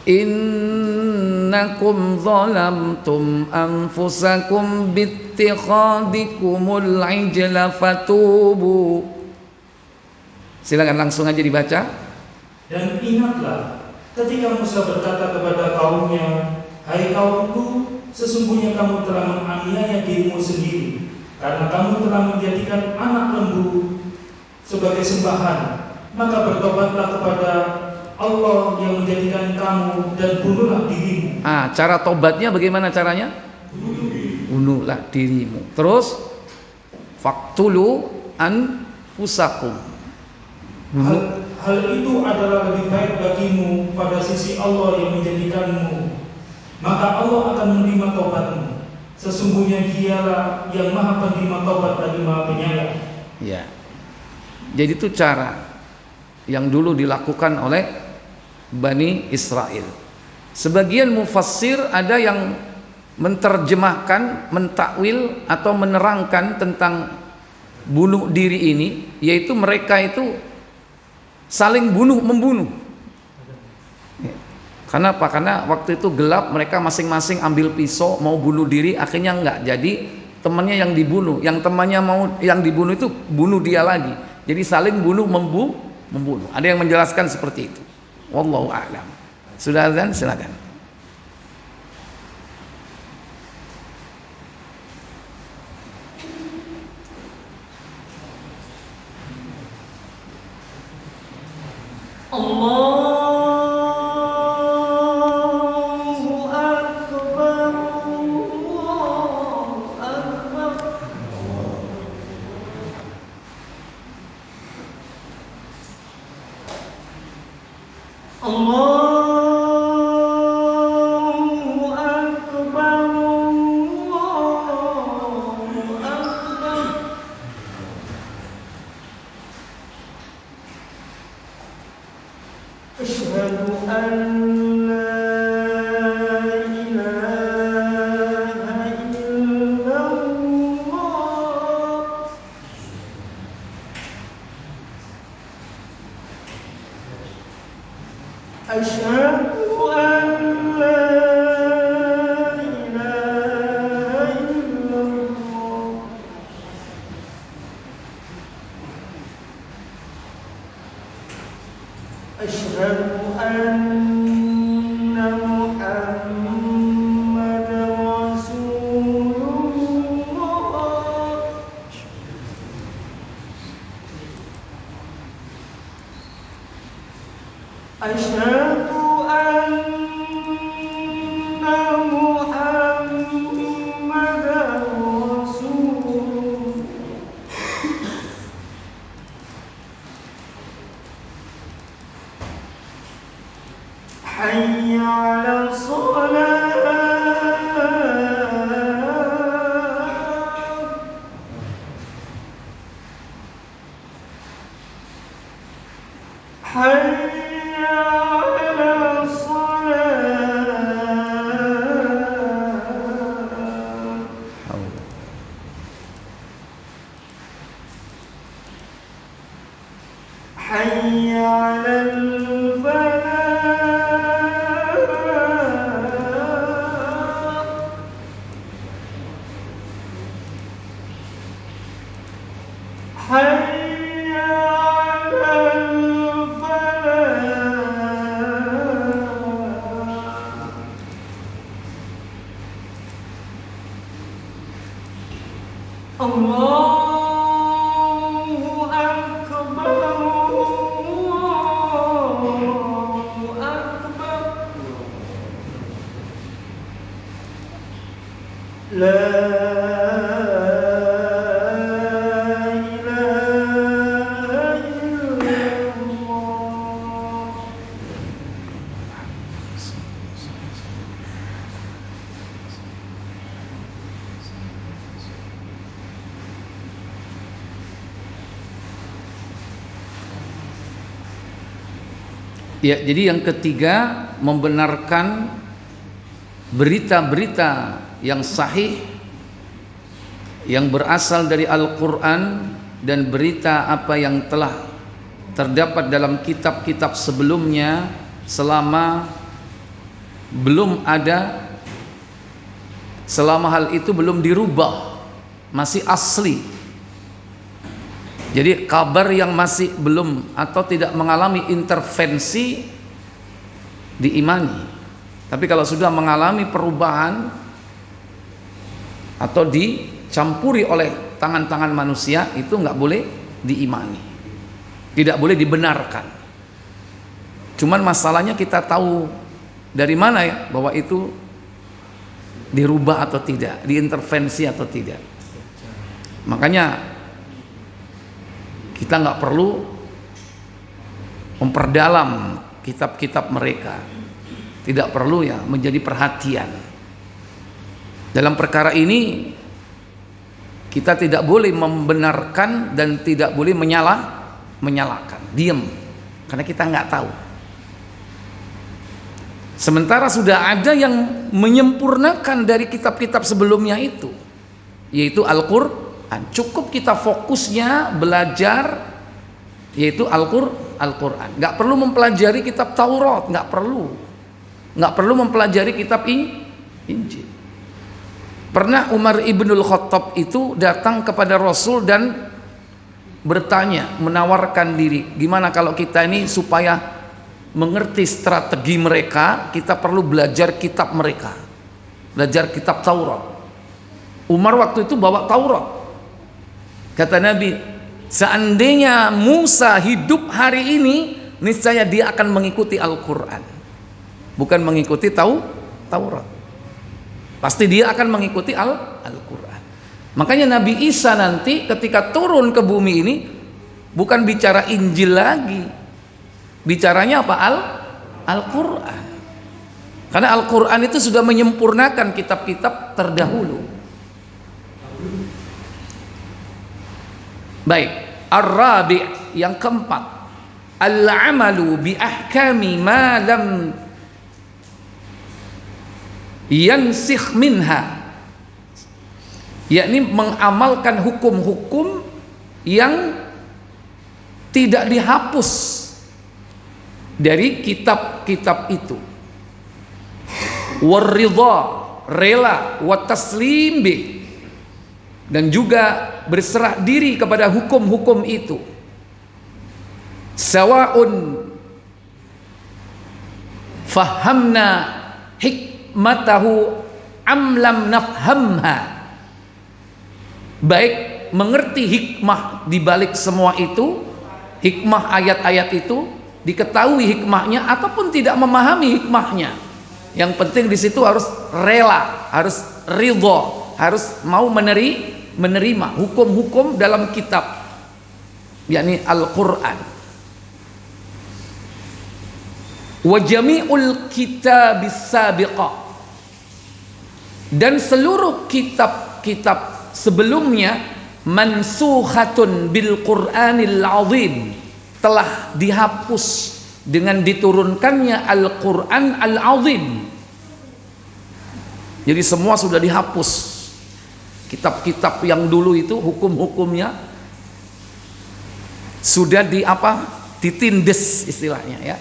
innakum zalamtum anfusakum bittikhadikumul ijla fatubu. Silakan langsung aja dibaca. Dan ingatlah ketika Musa berkata kepada kaumnya, hai kaumku, sesungguhnya kamu telah menganiaya dirimu sendiri, karena kamu telah menjadikan anak lembu sebagai sembahan. Maka bertobatlah kepada Allah yang menjadikan kamu dan bunuhlah dirimu. Cara tobatnya bagaimana caranya? Bunuhlah dirimu. Terus faktulu anfusakum. Hal itu adalah lebih baik bagimu pada sisi Allah yang menjadikanmu. Maka Allah akan menerima taubatmu. Sesungguhnya Dialah yang Maha Penerima taubat lagi Maha Penyayang. Ya. Jadi itu cara yang dulu dilakukan oleh Bani Israel. Sebagian mufassir ada yang menterjemahkan, mentakwil atau menerangkan tentang bunuh diri ini, yaitu mereka itu saling bunuh-membunuh. Karena apa? Karena waktu itu gelap, mereka masing-masing ambil pisau mau bunuh diri, akhirnya enggak. Jadi temannya yang dibunuh, yang temannya mau yang dibunuh itu bunuh dia lagi. Jadi saling bunuh membunuh. Ada yang menjelaskan seperti itu. Wallahu a'lam. Sudah azan, silakan. Allahu Akbar, Allahu Akbar. Allahu Akbar, Allahu Akbar. Asyhadu an la ilaha illallah. Asyhadu an la ilaha illallah. Asyhadu anna Muhammadan Rasulullah. Asyhadu anna Muhammadan Rasulullah. حي على الصلاة حي على الصلاة حي على الفلاح حي على الفلاح الله أكبر الله أكبر لا إله إلا الله Ya, jadi yang ketiga, membenarkan berita-berita yang sahih yang berasal dari Al-Quran dan berita apa yang telah terdapat dalam kitab-kitab sebelumnya selama hal itu belum dirubah, masih asli. Jadi kabar yang masih belum atau tidak mengalami intervensi diimani. Tapi kalau sudah mengalami perubahan atau dicampuri oleh tangan-tangan manusia, itu nggak boleh diimani, tidak boleh dibenarkan. Cuman masalahnya kita tahu dari mana ya bahwa itu dirubah atau tidak, diintervensi atau tidak. Makanya kita nggak perlu memperdalam kitab-kitab mereka, tidak perlu ya menjadi perhatian. Dalam perkara ini kita tidak boleh membenarkan dan tidak boleh menyalahkan, diam, karena kita nggak tahu. Sementara sudah ada yang menyempurnakan dari kitab-kitab sebelumnya itu, yaitu Al-Quran. Cukup kita fokusnya belajar yaitu Al-Quran. Nggak perlu mempelajari kitab Taurat, nggak perlu mempelajari kitab Injil. Pernah Umar ibnul Khattab itu datang kepada Rasul dan bertanya, menawarkan diri, gimana kalau kita ini supaya mengerti strategi mereka, kita perlu belajar kitab mereka, belajar kitab Taurat. Umar waktu itu bawa Taurat. Kata Nabi, seandainya Musa hidup hari ini, niscaya dia akan mengikuti Al-Quran, bukan mengikuti Taurat. Pasti dia akan mengikuti Al-Quran. Makanya Nabi Isa nanti ketika turun ke bumi ini bukan bicara Injil lagi, bicaranya apa? Al-Quran. Karena Al-Quran itu sudah menyempurnakan kitab-kitab terdahulu. Baik, ar-rabi', yang keempat, al-amalu bi ahkami ma lam yansikh minha, yakni mengamalkan hukum-hukum yang tidak dihapus dari kitab-kitab itu. Waridha, rela, wa taslim bih, dan juga berserah diri kepada hukum-hukum itu. Sawa'un fahamna hikmatahu am lam nafhamha, baik mengerti hikmah di balik semua itu, hikmah ayat-ayat itu, diketahui hikmahnya ataupun tidak memahami hikmahnya. Yang penting di situ harus rela, harus ridho, harus mau menerima hukum-hukum dalam kitab, yakni Al-Quran. Wa jami'ul kitabis sabiqah, dan seluruh kitab-kitab sebelumnya mansukhatun bil Qur'anil azim, telah dihapus dengan diturunkannya Al-Qur'an Al-Azim. Jadi semua sudah dihapus. Kitab-kitab yang dulu itu hukum-hukumnya sudah ditindes istilahnya ya.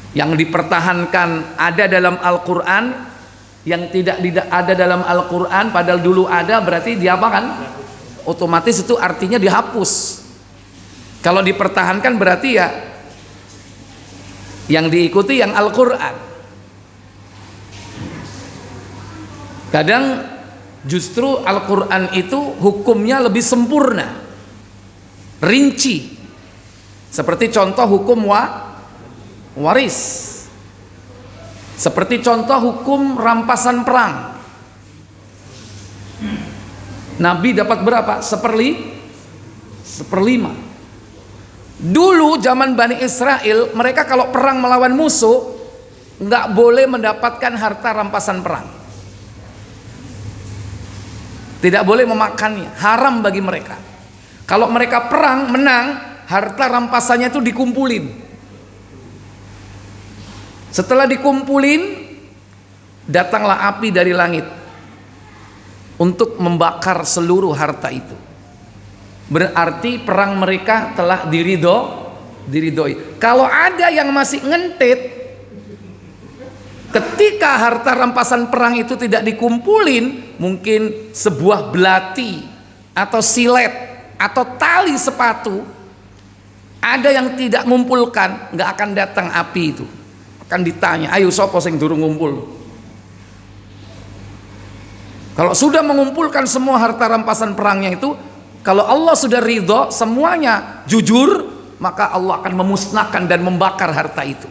Yang dipertahankan ada dalam Al-Qur'an, yang tidak ada dalam Al-Qur'an padahal dulu ada, berarti diapakan? Otomatis itu artinya dihapus. Kalau dipertahankan berarti ya yang diikuti yang Al-Qur'an. Kadang justru Al-Qur'an itu hukumnya lebih sempurna, rinci. Seperti contoh hukum waris. Seperti contoh hukum rampasan perang. Nabi dapat berapa? Seperlima. Dulu zaman Bani Israel, mereka kalau perang melawan musuh nggak boleh mendapatkan harta rampasan perang. Tidak boleh memakannya, haram bagi mereka. Kalau mereka perang menang, harta rampasannya itu dikumpulin. Setelah dikumpulin, datanglah api dari langit untuk membakar seluruh harta itu. Berarti perang mereka telah diridhoi. Kalau ada yang masih ngentit, ketika harta rampasan perang itu tidak dikumpulin, mungkin sebuah belati atau silet atau tali sepatu, ada yang tidak ngumpulkan, nggak akan datang api itu. Akan ditanya, ayo sopo sing durung ngumpul. Kalau sudah mengumpulkan semua harta rampasan perangnya itu, kalau Allah sudah ridho semuanya jujur, maka Allah akan memusnahkan dan membakar harta itu.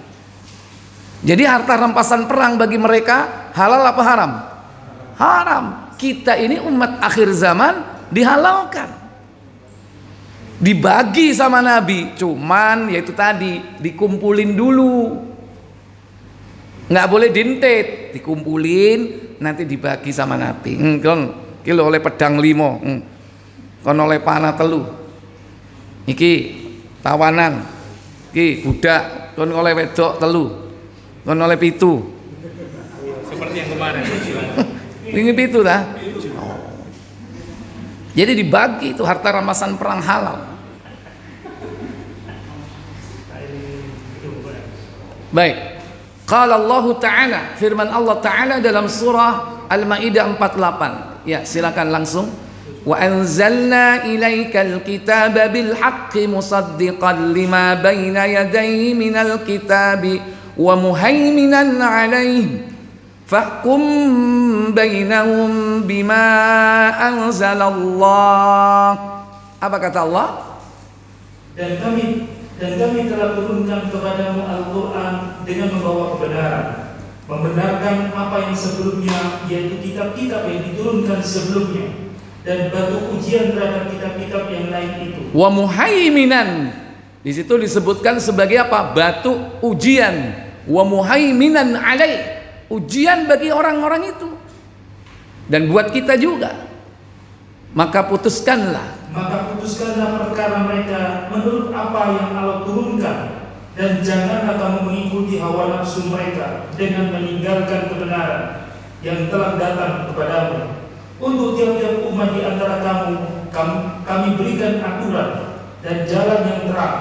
Jadi harta rampasan perang bagi mereka halal apa haram? Haram. Kita ini umat akhir zaman dihalalkan, dibagi sama Nabi. Cuman yaitu tadi dikumpulin dulu, nggak boleh dintet, dikumpulin nanti dibagi sama Nabi. Kilo oleh pedang 5, kon oleh panah 3, iki tawanan, iki budak, kon oleh wedok 3, kon oleh 7. Seperti yang kemarin. Ini 7 dah. Jadi dibagi itu harta rampasan perang halal. Baik. Qala Allah Ta'ala, firman Allah Ta'ala dalam surah Al-Maidah 48. Ya, silakan langsung. Wa anzalna ilaikal kitaba bil haqqi musaddiqan lima baina yadayhi minal kitabi wa muhaiminan 'alaihi fahkum bainahum bima anzalallah. Apa kata Allah? Dan kami telah turunkan kepadamu Al-Quran dengan membawa kebenaran, membenarkan apa yang sebelumnya, yaitu kitab-kitab yang diturunkan sebelumnya, dan batu ujian terhadap kitab-kitab yang lain itu. Wa muhaiminan, di situ disebutkan sebagai apa? Batu ujian. Wa muhaiminan alaih, ujian bagi orang-orang itu dan buat kita juga. Maka putuskanlah perkara mereka menurut apa yang Allah turunkan, dan janganlah kamu mengikuti hawa nafsu mereka dengan meninggalkan kebenaran yang telah datang kepadamu. Untuk tiap-tiap umat di antara kami berikan aturan dan jalan yang terang.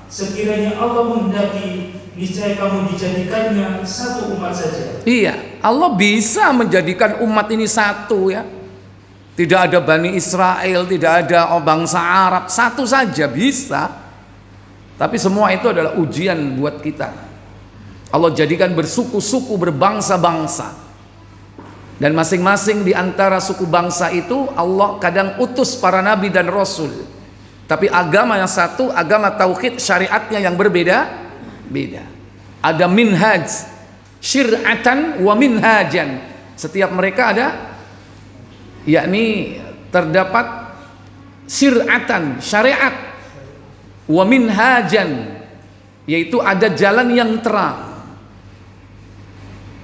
Sekiranya Allah menghendaki, niscaya kamu dijadikannya satu umat saja. Iya, Allah bisa menjadikan umat ini satu ya. Tidak ada Bani Israel, tidak ada bangsa Arab, satu saja bisa. Tapi semua itu adalah ujian buat kita. Allah jadikan bersuku-suku, berbangsa-bangsa. Dan masing-masing di antara suku bangsa itu Allah kadang utus para nabi dan rasul. Tapi agama yang satu, agama tauhid, syariatnya yang berbeda-beda. Ada minhaj, syir'atan wa minhajan. Setiap mereka ada, yakni terdapat syir'atan, syariat, wa minhajan, yaitu ada jalan yang terang.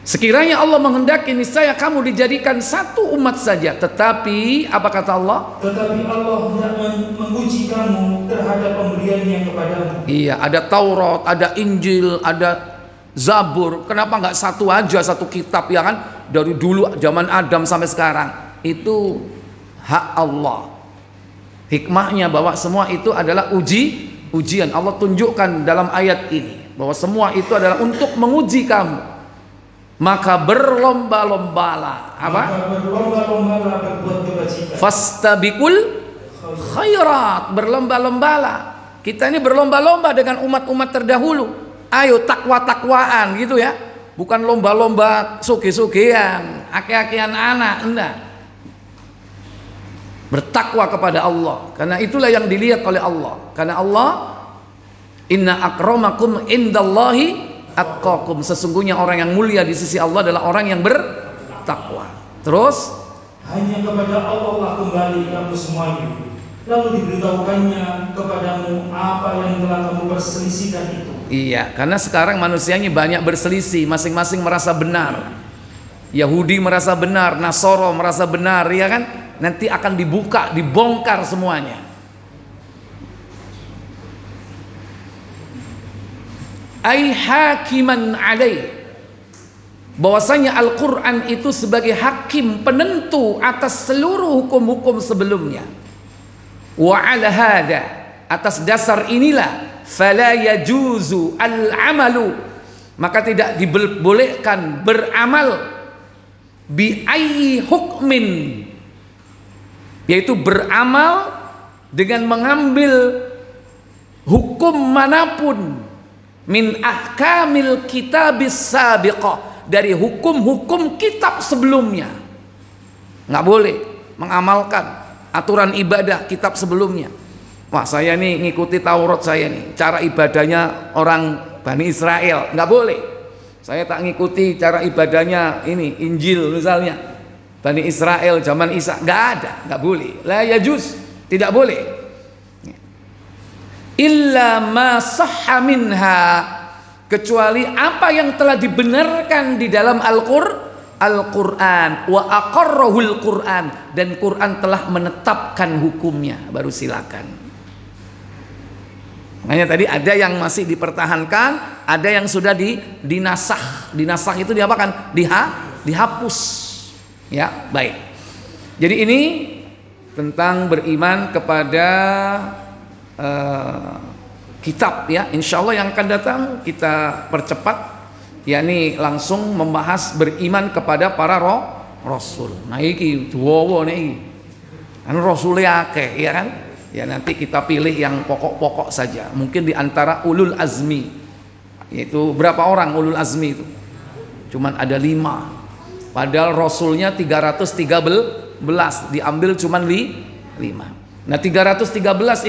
Sekiranya Allah menghendaki, niscaya kamu dijadikan satu umat saja. Tetapi apa kata Allah? Tetapi Allah tidak menguji kamu terhadap pemberiannya kepadamu. Iya, ada Taurat, ada Injil, ada Zabur. Kenapa nggak satu aja, satu kitab, ya kan? Dari dulu zaman Adam sampai sekarang. Itu hak Allah. Hikmahnya bahwa semua itu adalah ujian. Allah tunjukkan dalam ayat ini bahwa semua itu adalah untuk menguji kamu. Maka berlomba-lombalah. Apa? Maka berlomba-lombalah berbuat kebajikan. Fastabiqul khairat, berlomba-lombalah. Kita ini berlomba-lomba dengan umat-umat terdahulu. Ayo takwa-takwaan gitu ya. Bukan lomba-lomba suge-sugean, ake-akean anak, enggak. Bertakwa kepada Allah. Karena itulah yang dilihat oleh Allah. Karena Allah, inna akramakum indallahi atqakum, sesungguhnya orang yang mulia di sisi Allah adalah orang yang bertakwa. Terus hanya kepada Allah lah kembali kamu semuanya. Lalu diberitahukannya kepadamu apa yang telah kamu perselisihkan itu. Iya, karena sekarang manusianya banyak berselisih, masing-masing merasa benar. Yahudi merasa benar, Nasoro merasa benar, ya kan? Nanti akan dibuka, dibongkar semuanya. Ai hakiman alaih, bahwasanya Al-Quran itu sebagai hakim penentu atas seluruh hukum-hukum sebelumnya. Wa ala hada, atas dasar inilah fala yajuzu al-amalu, maka tidak dibolehkan beramal bi ayyi hukmin, yaitu beramal dengan mengambil hukum manapun min ahkamil kitabis sabiqah, dari hukum-hukum kitab sebelumnya. Nggak boleh mengamalkan aturan ibadah kitab sebelumnya. Wah, saya nih ngikuti Taurat, saya nih cara ibadahnya orang Bani Israel, nggak boleh. Saya tak ngikuti cara ibadahnya ini Injil misalnya Bani Israel zaman Isa, nggak ada, nggak boleh. La yajuz, tidak boleh. Illa ma sahha minha, kecuali apa yang telah dibenarkan di dalam Al-Quran, wa aqarrahul Quran, dan Quran telah menetapkan hukumnya, baru silakan. Makanya tadi ada yang masih dipertahankan, ada yang sudah dinasakh. Dinasakh itu diapakan? Dihapus. Ya, baik. Jadi ini tentang beriman kepada kitab, ya. Insya Allah yang akan datang kita percepat, yakni langsung membahas beriman kepada para rasul. Nah iki duwowo nih, kan rasulnya akeh, ya kan? Ya nanti kita pilih yang pokok-pokok saja. Mungkin di antara ulul azmi, yaitu berapa orang ulul azmi itu? Cuman ada 5. Padahal rasulnya 313, diambil cuman 5. Nah 313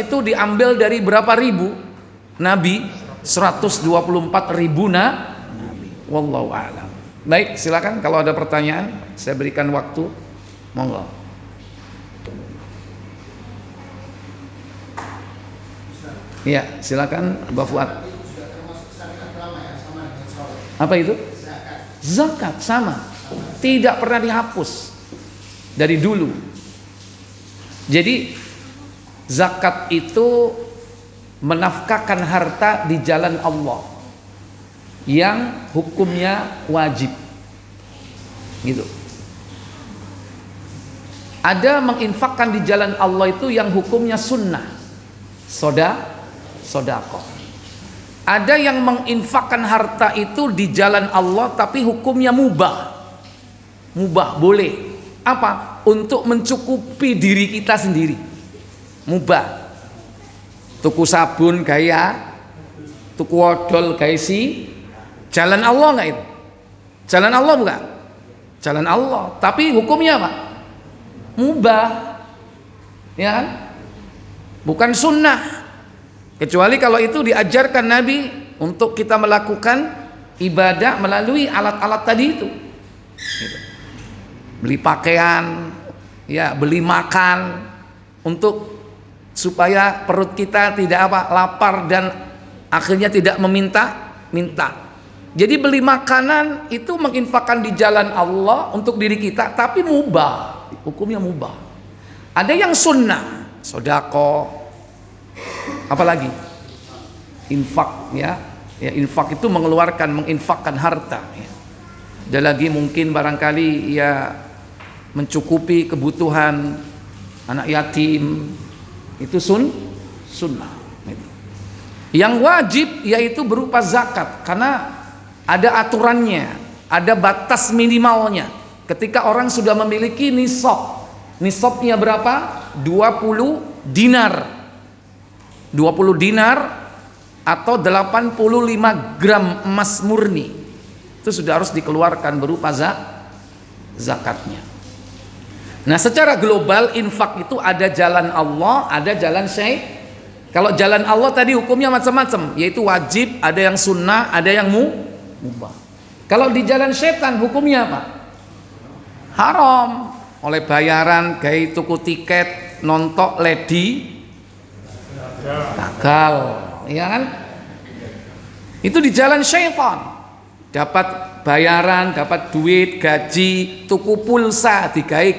itu diambil dari berapa ribu nabi? 124 ribu nabi. Wallahu a'lam. Baik, silakan kalau ada pertanyaan, saya berikan waktu. Monggo. Iya, silakan Mbak Fuad. Apa itu? Zakat sama. Tidak pernah dihapus dari dulu. Jadi zakat itu menafkahkan harta di jalan Allah yang hukumnya wajib, gitu. Ada menginfakkan di jalan Allah itu yang hukumnya sunnah, sodaqah. Ada yang menginfakkan harta itu di jalan Allah tapi hukumnya mubah, boleh. Apa? Untuk mencukupi diri kita sendiri. Mubah. Tuku sabun gaya, tuku odol gaya si. Jalan Allah enggak itu? Jalan Allah bukan? Jalan Allah, tapi hukumnya apa? Mubah. Ya kan? Bukan sunnah. Kecuali kalau itu diajarkan Nabi untuk kita melakukan ibadah melalui alat-alat tadi itu. Gitu. Beli pakaian, ya, beli makan untuk supaya perut kita tidak lapar dan akhirnya tidak meminta. Jadi beli makanan itu menginfakkan di jalan Allah untuk diri kita, tapi mubah, hukumnya mubah. Ada yang sunnah, sodako, apalagi infak, ya infak itu menginfakkan harta. Ya. Ada lagi mungkin barangkali ya mencukupi kebutuhan anak yatim, itu sunnah. Yang wajib yaitu berupa zakat, karena ada aturannya, ada batas minimalnya. Ketika orang sudah memiliki nisab, nisabnya berapa? 20 dinar. 20 dinar atau 85 gram emas murni. Itu sudah harus dikeluarkan berupa zakatnya. Nah, secara global infak itu ada jalan Allah, ada jalan syai'. Kalau jalan Allah tadi hukumnya macam-macam, yaitu wajib, ada yang sunnah, ada yang mubah. Kalau di jalan setan hukumnya apa? Haram. Oleh bayaran, gaya tuku tiket, nonton ledi, gagal, ya kan? Itu di jalan syaitan. Dapat bayaran, dapat duit, gaji, tuku pulsa, digawe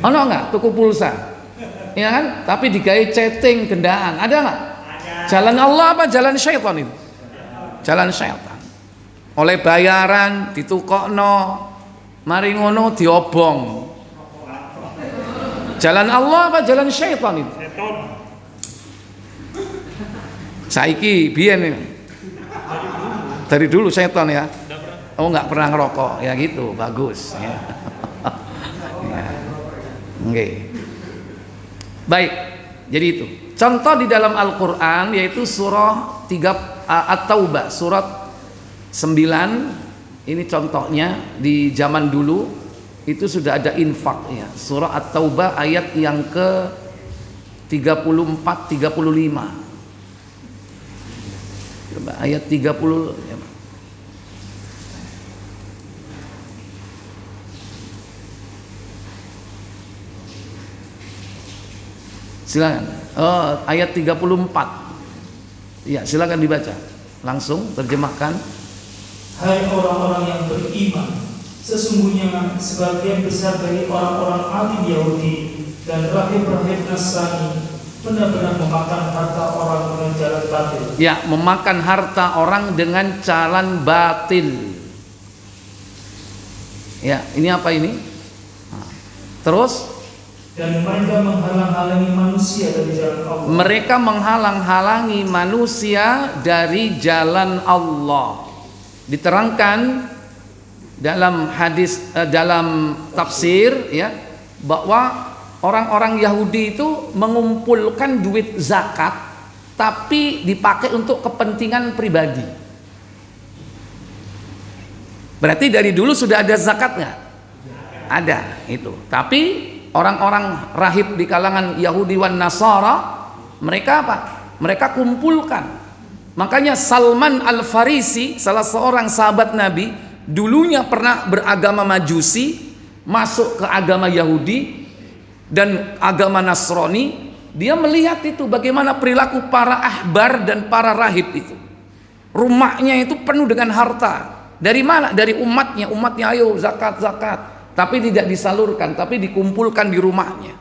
ono enggak tuku pulsa? Ya kan? Tapi digawe chatting gendaan, ada enggak? Jalan Allah apa jalan syaitan itu? Jalan syaitan. Oleh bayaran ditukokno, mari ngono diobong. Jalan Allah apa jalan syaitan itu? Saiki biyen ini. Dari dulu syaitan ya. Oh, enggak pernah ngerokok, ya gitu, bagus ya. Ya. Oke. Baik, jadi itu contoh di dalam Al-Quran, yaitu surah 3 At-Taubah, surat 9. Ini contohnya di zaman dulu itu sudah ada infak ya. Surah At-Taubah ayat yang ke 34-35. Coba ayat 30 ya. Silakan. Oh, ayat 34. Ya, silakan dibaca. Langsung terjemahkan. Hai orang-orang yang beriman, sesungguhnya sebagian besar dari orang-orang alim Yahudi dan rahib-rahib Nasrani benar-benar memakan harta orang dengan jalan batil. Ya, memakan harta orang dengan jalan batil. Ya, ini apa ini? Terus? Dan mereka menghalang-halangi manusia dari jalan Allah. Mereka menghalang-halangi manusia dari jalan Allah. Diterangkan dalam hadis, dalam tafsir ya, bahwa orang-orang Yahudi itu mengumpulkan duit zakat tapi dipakai untuk kepentingan pribadi. Berarti dari dulu sudah ada zakatnya? Ada itu. Tapi orang-orang rahib di kalangan Yahudi wan Nasara, mereka apa? Mereka kumpulkan. Makanya Salman Al-Farisi, salah seorang sahabat Nabi, dulunya pernah beragama Majusi, masuk ke agama Yahudi dan agama Nasrani. Dia melihat itu bagaimana perilaku para ahbar dan para rahib itu. Rumahnya itu penuh dengan harta. Dari mana? Dari umatnya. Umatnya ayo zakat. Tapi tidak disalurkan, tapi dikumpulkan di rumahnya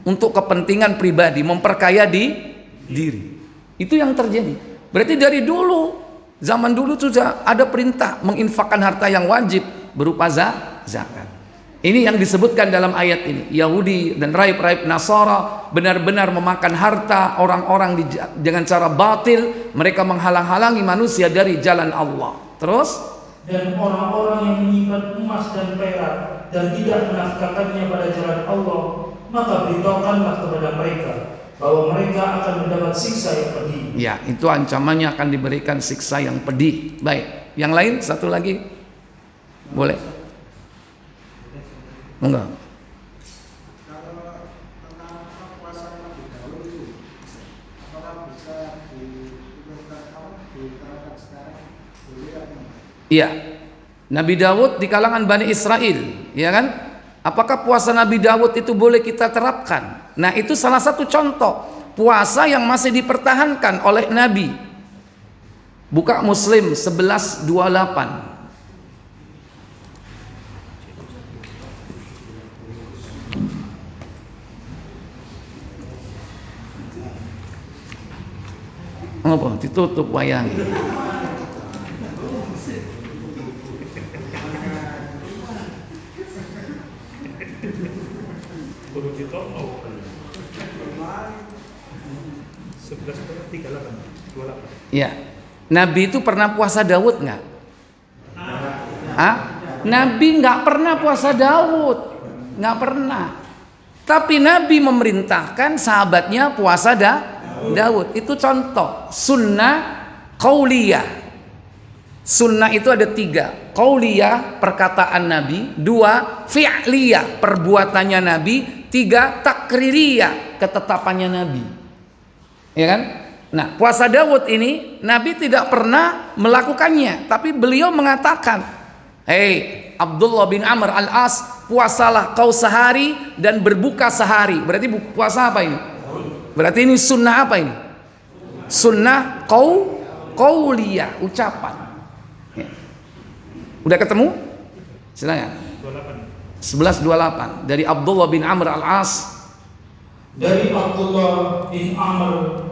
untuk kepentingan pribadi, memperkaya diri. Itu yang terjadi. Berarti dari dulu, zaman dulu sudah ada perintah menginfakkan harta yang wajib berupa zakat. Ini yang disebutkan dalam ayat ini. Yahudi dan rahib-rahib Nasara benar-benar memakan harta orang-orang dengan cara batil. Mereka menghalang-halangi manusia dari jalan Allah. Terus? Dan orang-orang yang menyimpan emas dan perak dan tidak menafkahkannya pada jalan Allah, maka beritahukanlah kepada mereka bahwa mereka akan mendapat siksa yang pedih. Ya, itu ancamannya akan diberikan siksa yang pedih. Baik, yang lain satu lagi boleh? Enggak. Kalau tentang puasa Nabi Daud itu, apakah bisa diterapkan sekarang? Boleh atau enggak? Iya, Nabi Daud di kalangan Bani Israel, ya kan? Apakah puasa Nabi Daud itu boleh kita terapkan? Nah, itu salah satu contoh puasa yang masih dipertahankan oleh Nabi. Buka Muslim 1128. Apa? Ditutup wayang. Perlu ditolong. 11:38. Ya. Nabi itu pernah puasa Daud nggak? Nabi nggak pernah puasa Daud, nggak pernah. Tapi Nabi memerintahkan sahabatnya puasa Daud. Itu contoh sunnah qauliyah. Sunnah itu ada 3. Qauliyah, perkataan Nabi. 2, fi'liyah, perbuatannya Nabi. 3, takririyah, ketetapannya Nabi. Ya kan? Nah, puasa Daud ini Nabi tidak pernah melakukannya, tapi beliau mengatakan, "Hei Abdullah bin Amr al-As, puasalah kau sehari dan berbuka sehari." Berarti puasa apa ini? Berarti ini sunnah apa ini? Sunnah qauliyah, ucapan. Ya. Udah ketemu? Silakan. 1128 dari Abdullah bin Amr al-As. Dari Abdullah bin Amr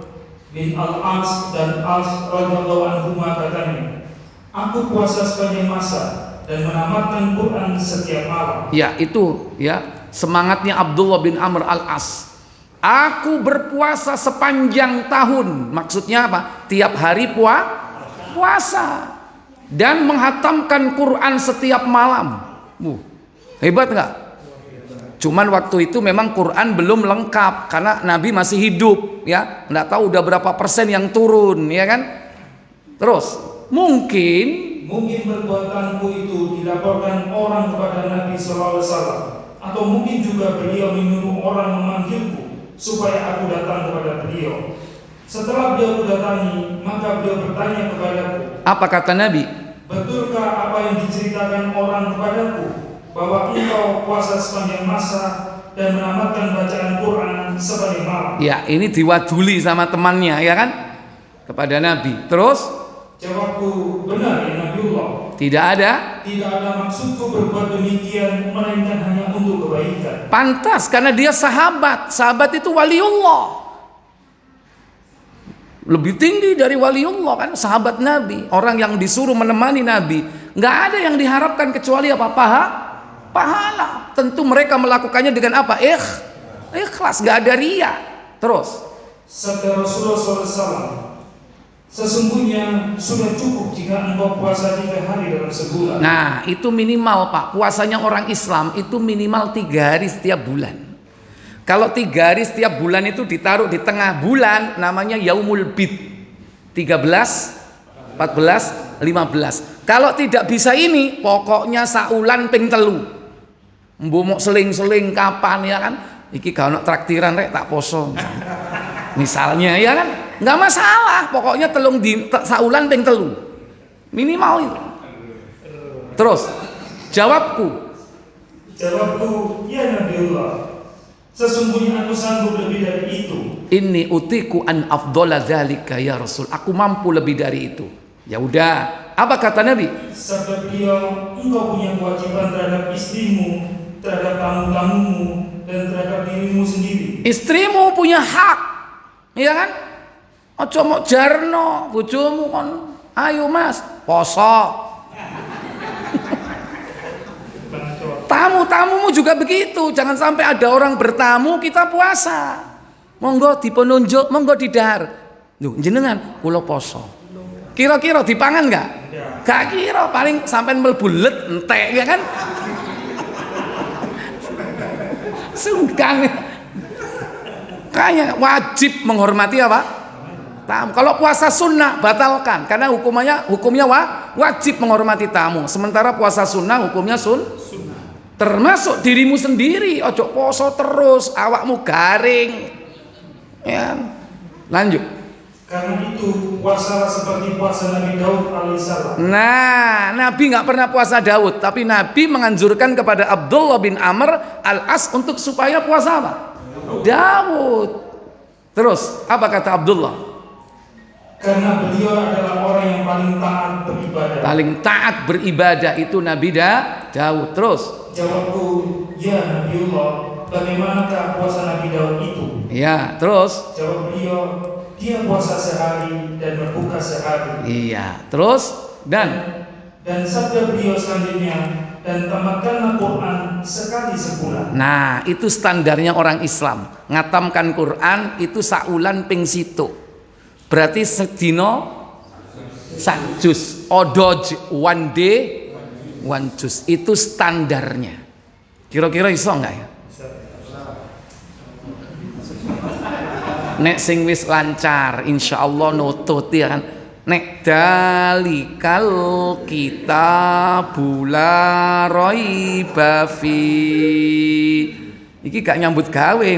bin al-As dan As radhiyallahu anhu katanya, aku puasa sepanjang masa dan menamatkan Quran setiap malam. Ya, itu ya semangatnya Abdullah bin Amr al-As. Aku berpuasa sepanjang tahun. Maksudnya apa? Tiap hari puasa dan menghatamkan Quran setiap malam. Hebat nggak? Cuman waktu itu memang Quran belum lengkap karena Nabi masih hidup, ya. Nggak tahu udah berapa persen yang turun, ya kan? Terus mungkin perbuatanku itu dilaporkan orang kepada Nabi SAW, atau mungkin juga beliau menyuruh orang memanggilku supaya aku datang kepada beliau. Setelah beliau datangi, maka beliau bertanya kepadaku, apa kata Nabi? Betulkah apa yang diceritakan orang kepadaku, bahwa engkau puasa sepanjang masa dan menamatkan bacaan Quran sepanjang malam? Ya, ini diwaduli sama temannya, ya kan? Kepada Nabi. Terus? Jawabku, benar ya Nabiullah. Tidak ada maksudku berbuat demikian, melainkan hanya untuk kebaikan. Pantas, karena dia sahabat. Sahabat itu waliullah. Lebih tinggi dari waliullah kan, sahabat Nabi. Orang yang disuruh menemani Nabi. Nggak ada yang diharapkan kecuali apa? Pahala. Tentu mereka melakukannya dengan apa? Ikhlas, nggak ada riya. Terus? Sabda Rasulullah SAW, sesungguhnya sudah cukup jika engkau puasa 3 hari dalam sebulan. Nah, itu minimal Pak. Puasanya orang Islam itu minimal 3 hari setiap bulan. Kalau 3 hari setiap bulan itu ditaruh di tengah bulan, namanya Yaumul Bid. 13, 14, 15. Kalau tidak bisa ini, pokoknya saulan ping telu. Mbok seling-seling kapan, ya kan? Iki gak ono traktiran rek tak poso. Misalnya, ya kan? Nggak masalah, pokoknya saulan ping telu. Minimal itu. Terus, jawabku, ya Nabiullah, sesungguhnya aku sanggup lebih dari itu. Inni utiku an afdhala dzalika ya Rasul. Aku mampu lebih dari itu. Ya udah. Apa kata Nabi? Sabda beliau, engkau punya kewajiban terhadap istrimu, terhadap tamu-tamumu, dan terhadap dirimu sendiri. Istrimu punya hak, ya kan? Ojo mau jarno bojomu kon. Ayo Mas, poso. Tamu-tamumu juga begitu. Jangan sampai ada orang bertamu kita puasa. Monggo dipenunjuk, monggo didahar. Loh, jenengan kula poso. Kira-kira dipangan enggak? Gak kira, paling sampai melbulet entek, ya kan? Sungkan. Kayak wajib menghormati apa? Tamu. Kalau puasa sunnah batalkan, karena hukumnya wajib menghormati tamu. Sementara puasa sunnah hukumnya termasuk dirimu sendiri. Ojo poso terus, awakmu garing. Ya, lanjut. Karena itu puasalah seperti puasa Nabi Daud alaihissalam. Nah, Nabi nggak pernah puasa Daud, tapi Nabi menganjurkan kepada Abdullah bin Amr al-As untuk supaya puasa apa? Daud. Terus apa kata Abdullah? karena beliau adalah orang yang paling taat beribadah. Paling taat beribadah itu Nabi Daud. Terus Jawabku, ya Nabiullah, bagaimanakah puasa Nabi Daud itu? ya, terus Jawab beliau, dia puasa sehari dan berbuka sehari. iya, terus dan sabda beliau selanjutnya, dan tamatkanlah Quran sekali sebulan. nah, itu standarnya orang Islam. Ngatamkan Quran itu saulan ping situ. Berarti sedino sak juz. Odoj one day one juz. Itu standarnya. Kira-kira iso enggak ya? Nek sing wis lancar insyaallah nutut ya kan. Nek dalikal kitabula raiba fi. Iki gak nyambut gawe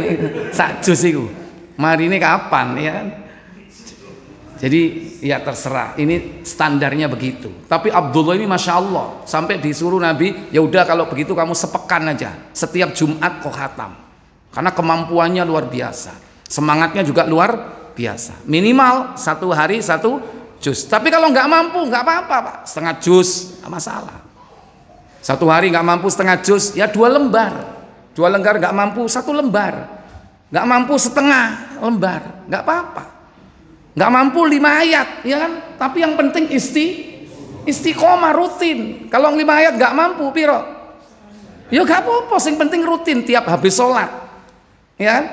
sak juz iku. Marine kapan ya kan? Jadi ya terserah. Ini standarnya begitu. Tapi Abdullah ini masya Allah sampai disuruh Nabi, ya udah kalau begitu kamu sepekan aja. Setiap Jumat kau khatam. Karena kemampuannya luar biasa. Semangatnya juga luar biasa. Minimal 1 hari 1 juz. Tapi kalau nggak mampu nggak apa-apa Pak. Setengah juz nggak masalah. 1 hari nggak mampu setengah juz, ya 2 lembar. 2 lembar nggak mampu 1 lembar. Nggak mampu setengah lembar, nggak apa-apa. Nggak mampu 5 ayat, ya kan? Tapi yang penting istiqomah rutin. Kalau 5 ayat nggak mampu, piro? Ya nggak apa-apa. Yang penting rutin tiap habis sholat, ya kan?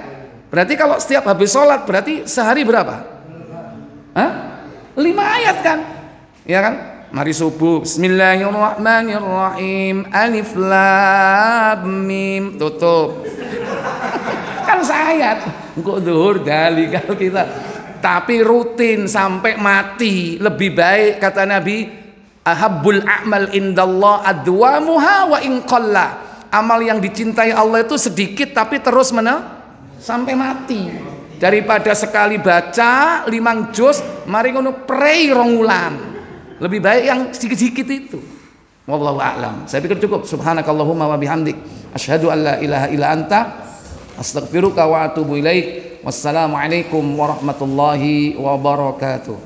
Berarti kalau setiap habis sholat berarti sehari berapa? Hah? 5 ayat kan? Ya kan? Mari subuh. Bismillahirrahmanirrahim. Alif lam mim. Tutup. Kan seayat. Engko zuhur dali kalau kita. Tapi rutin sampai mati. Lebih baik kata Nabi, ahabbul a'mal indallah adwamuha wa in qalla. Amal yang dicintai Allah itu sedikit tapi terus sampai mati. Daripada sekali baca 5 juz, mari ngono prei 2 wulan. Lebih baik yang sedikit-sedikit itu. Wallahu a'lam. Saya pikir cukup. Subhanakallahumma wa bihamdik, asyhadu an la ilaha illa anta, astaghfiruka wa atubu ilaik. Wassalamualaikum warahmatullahi wabarakatuh.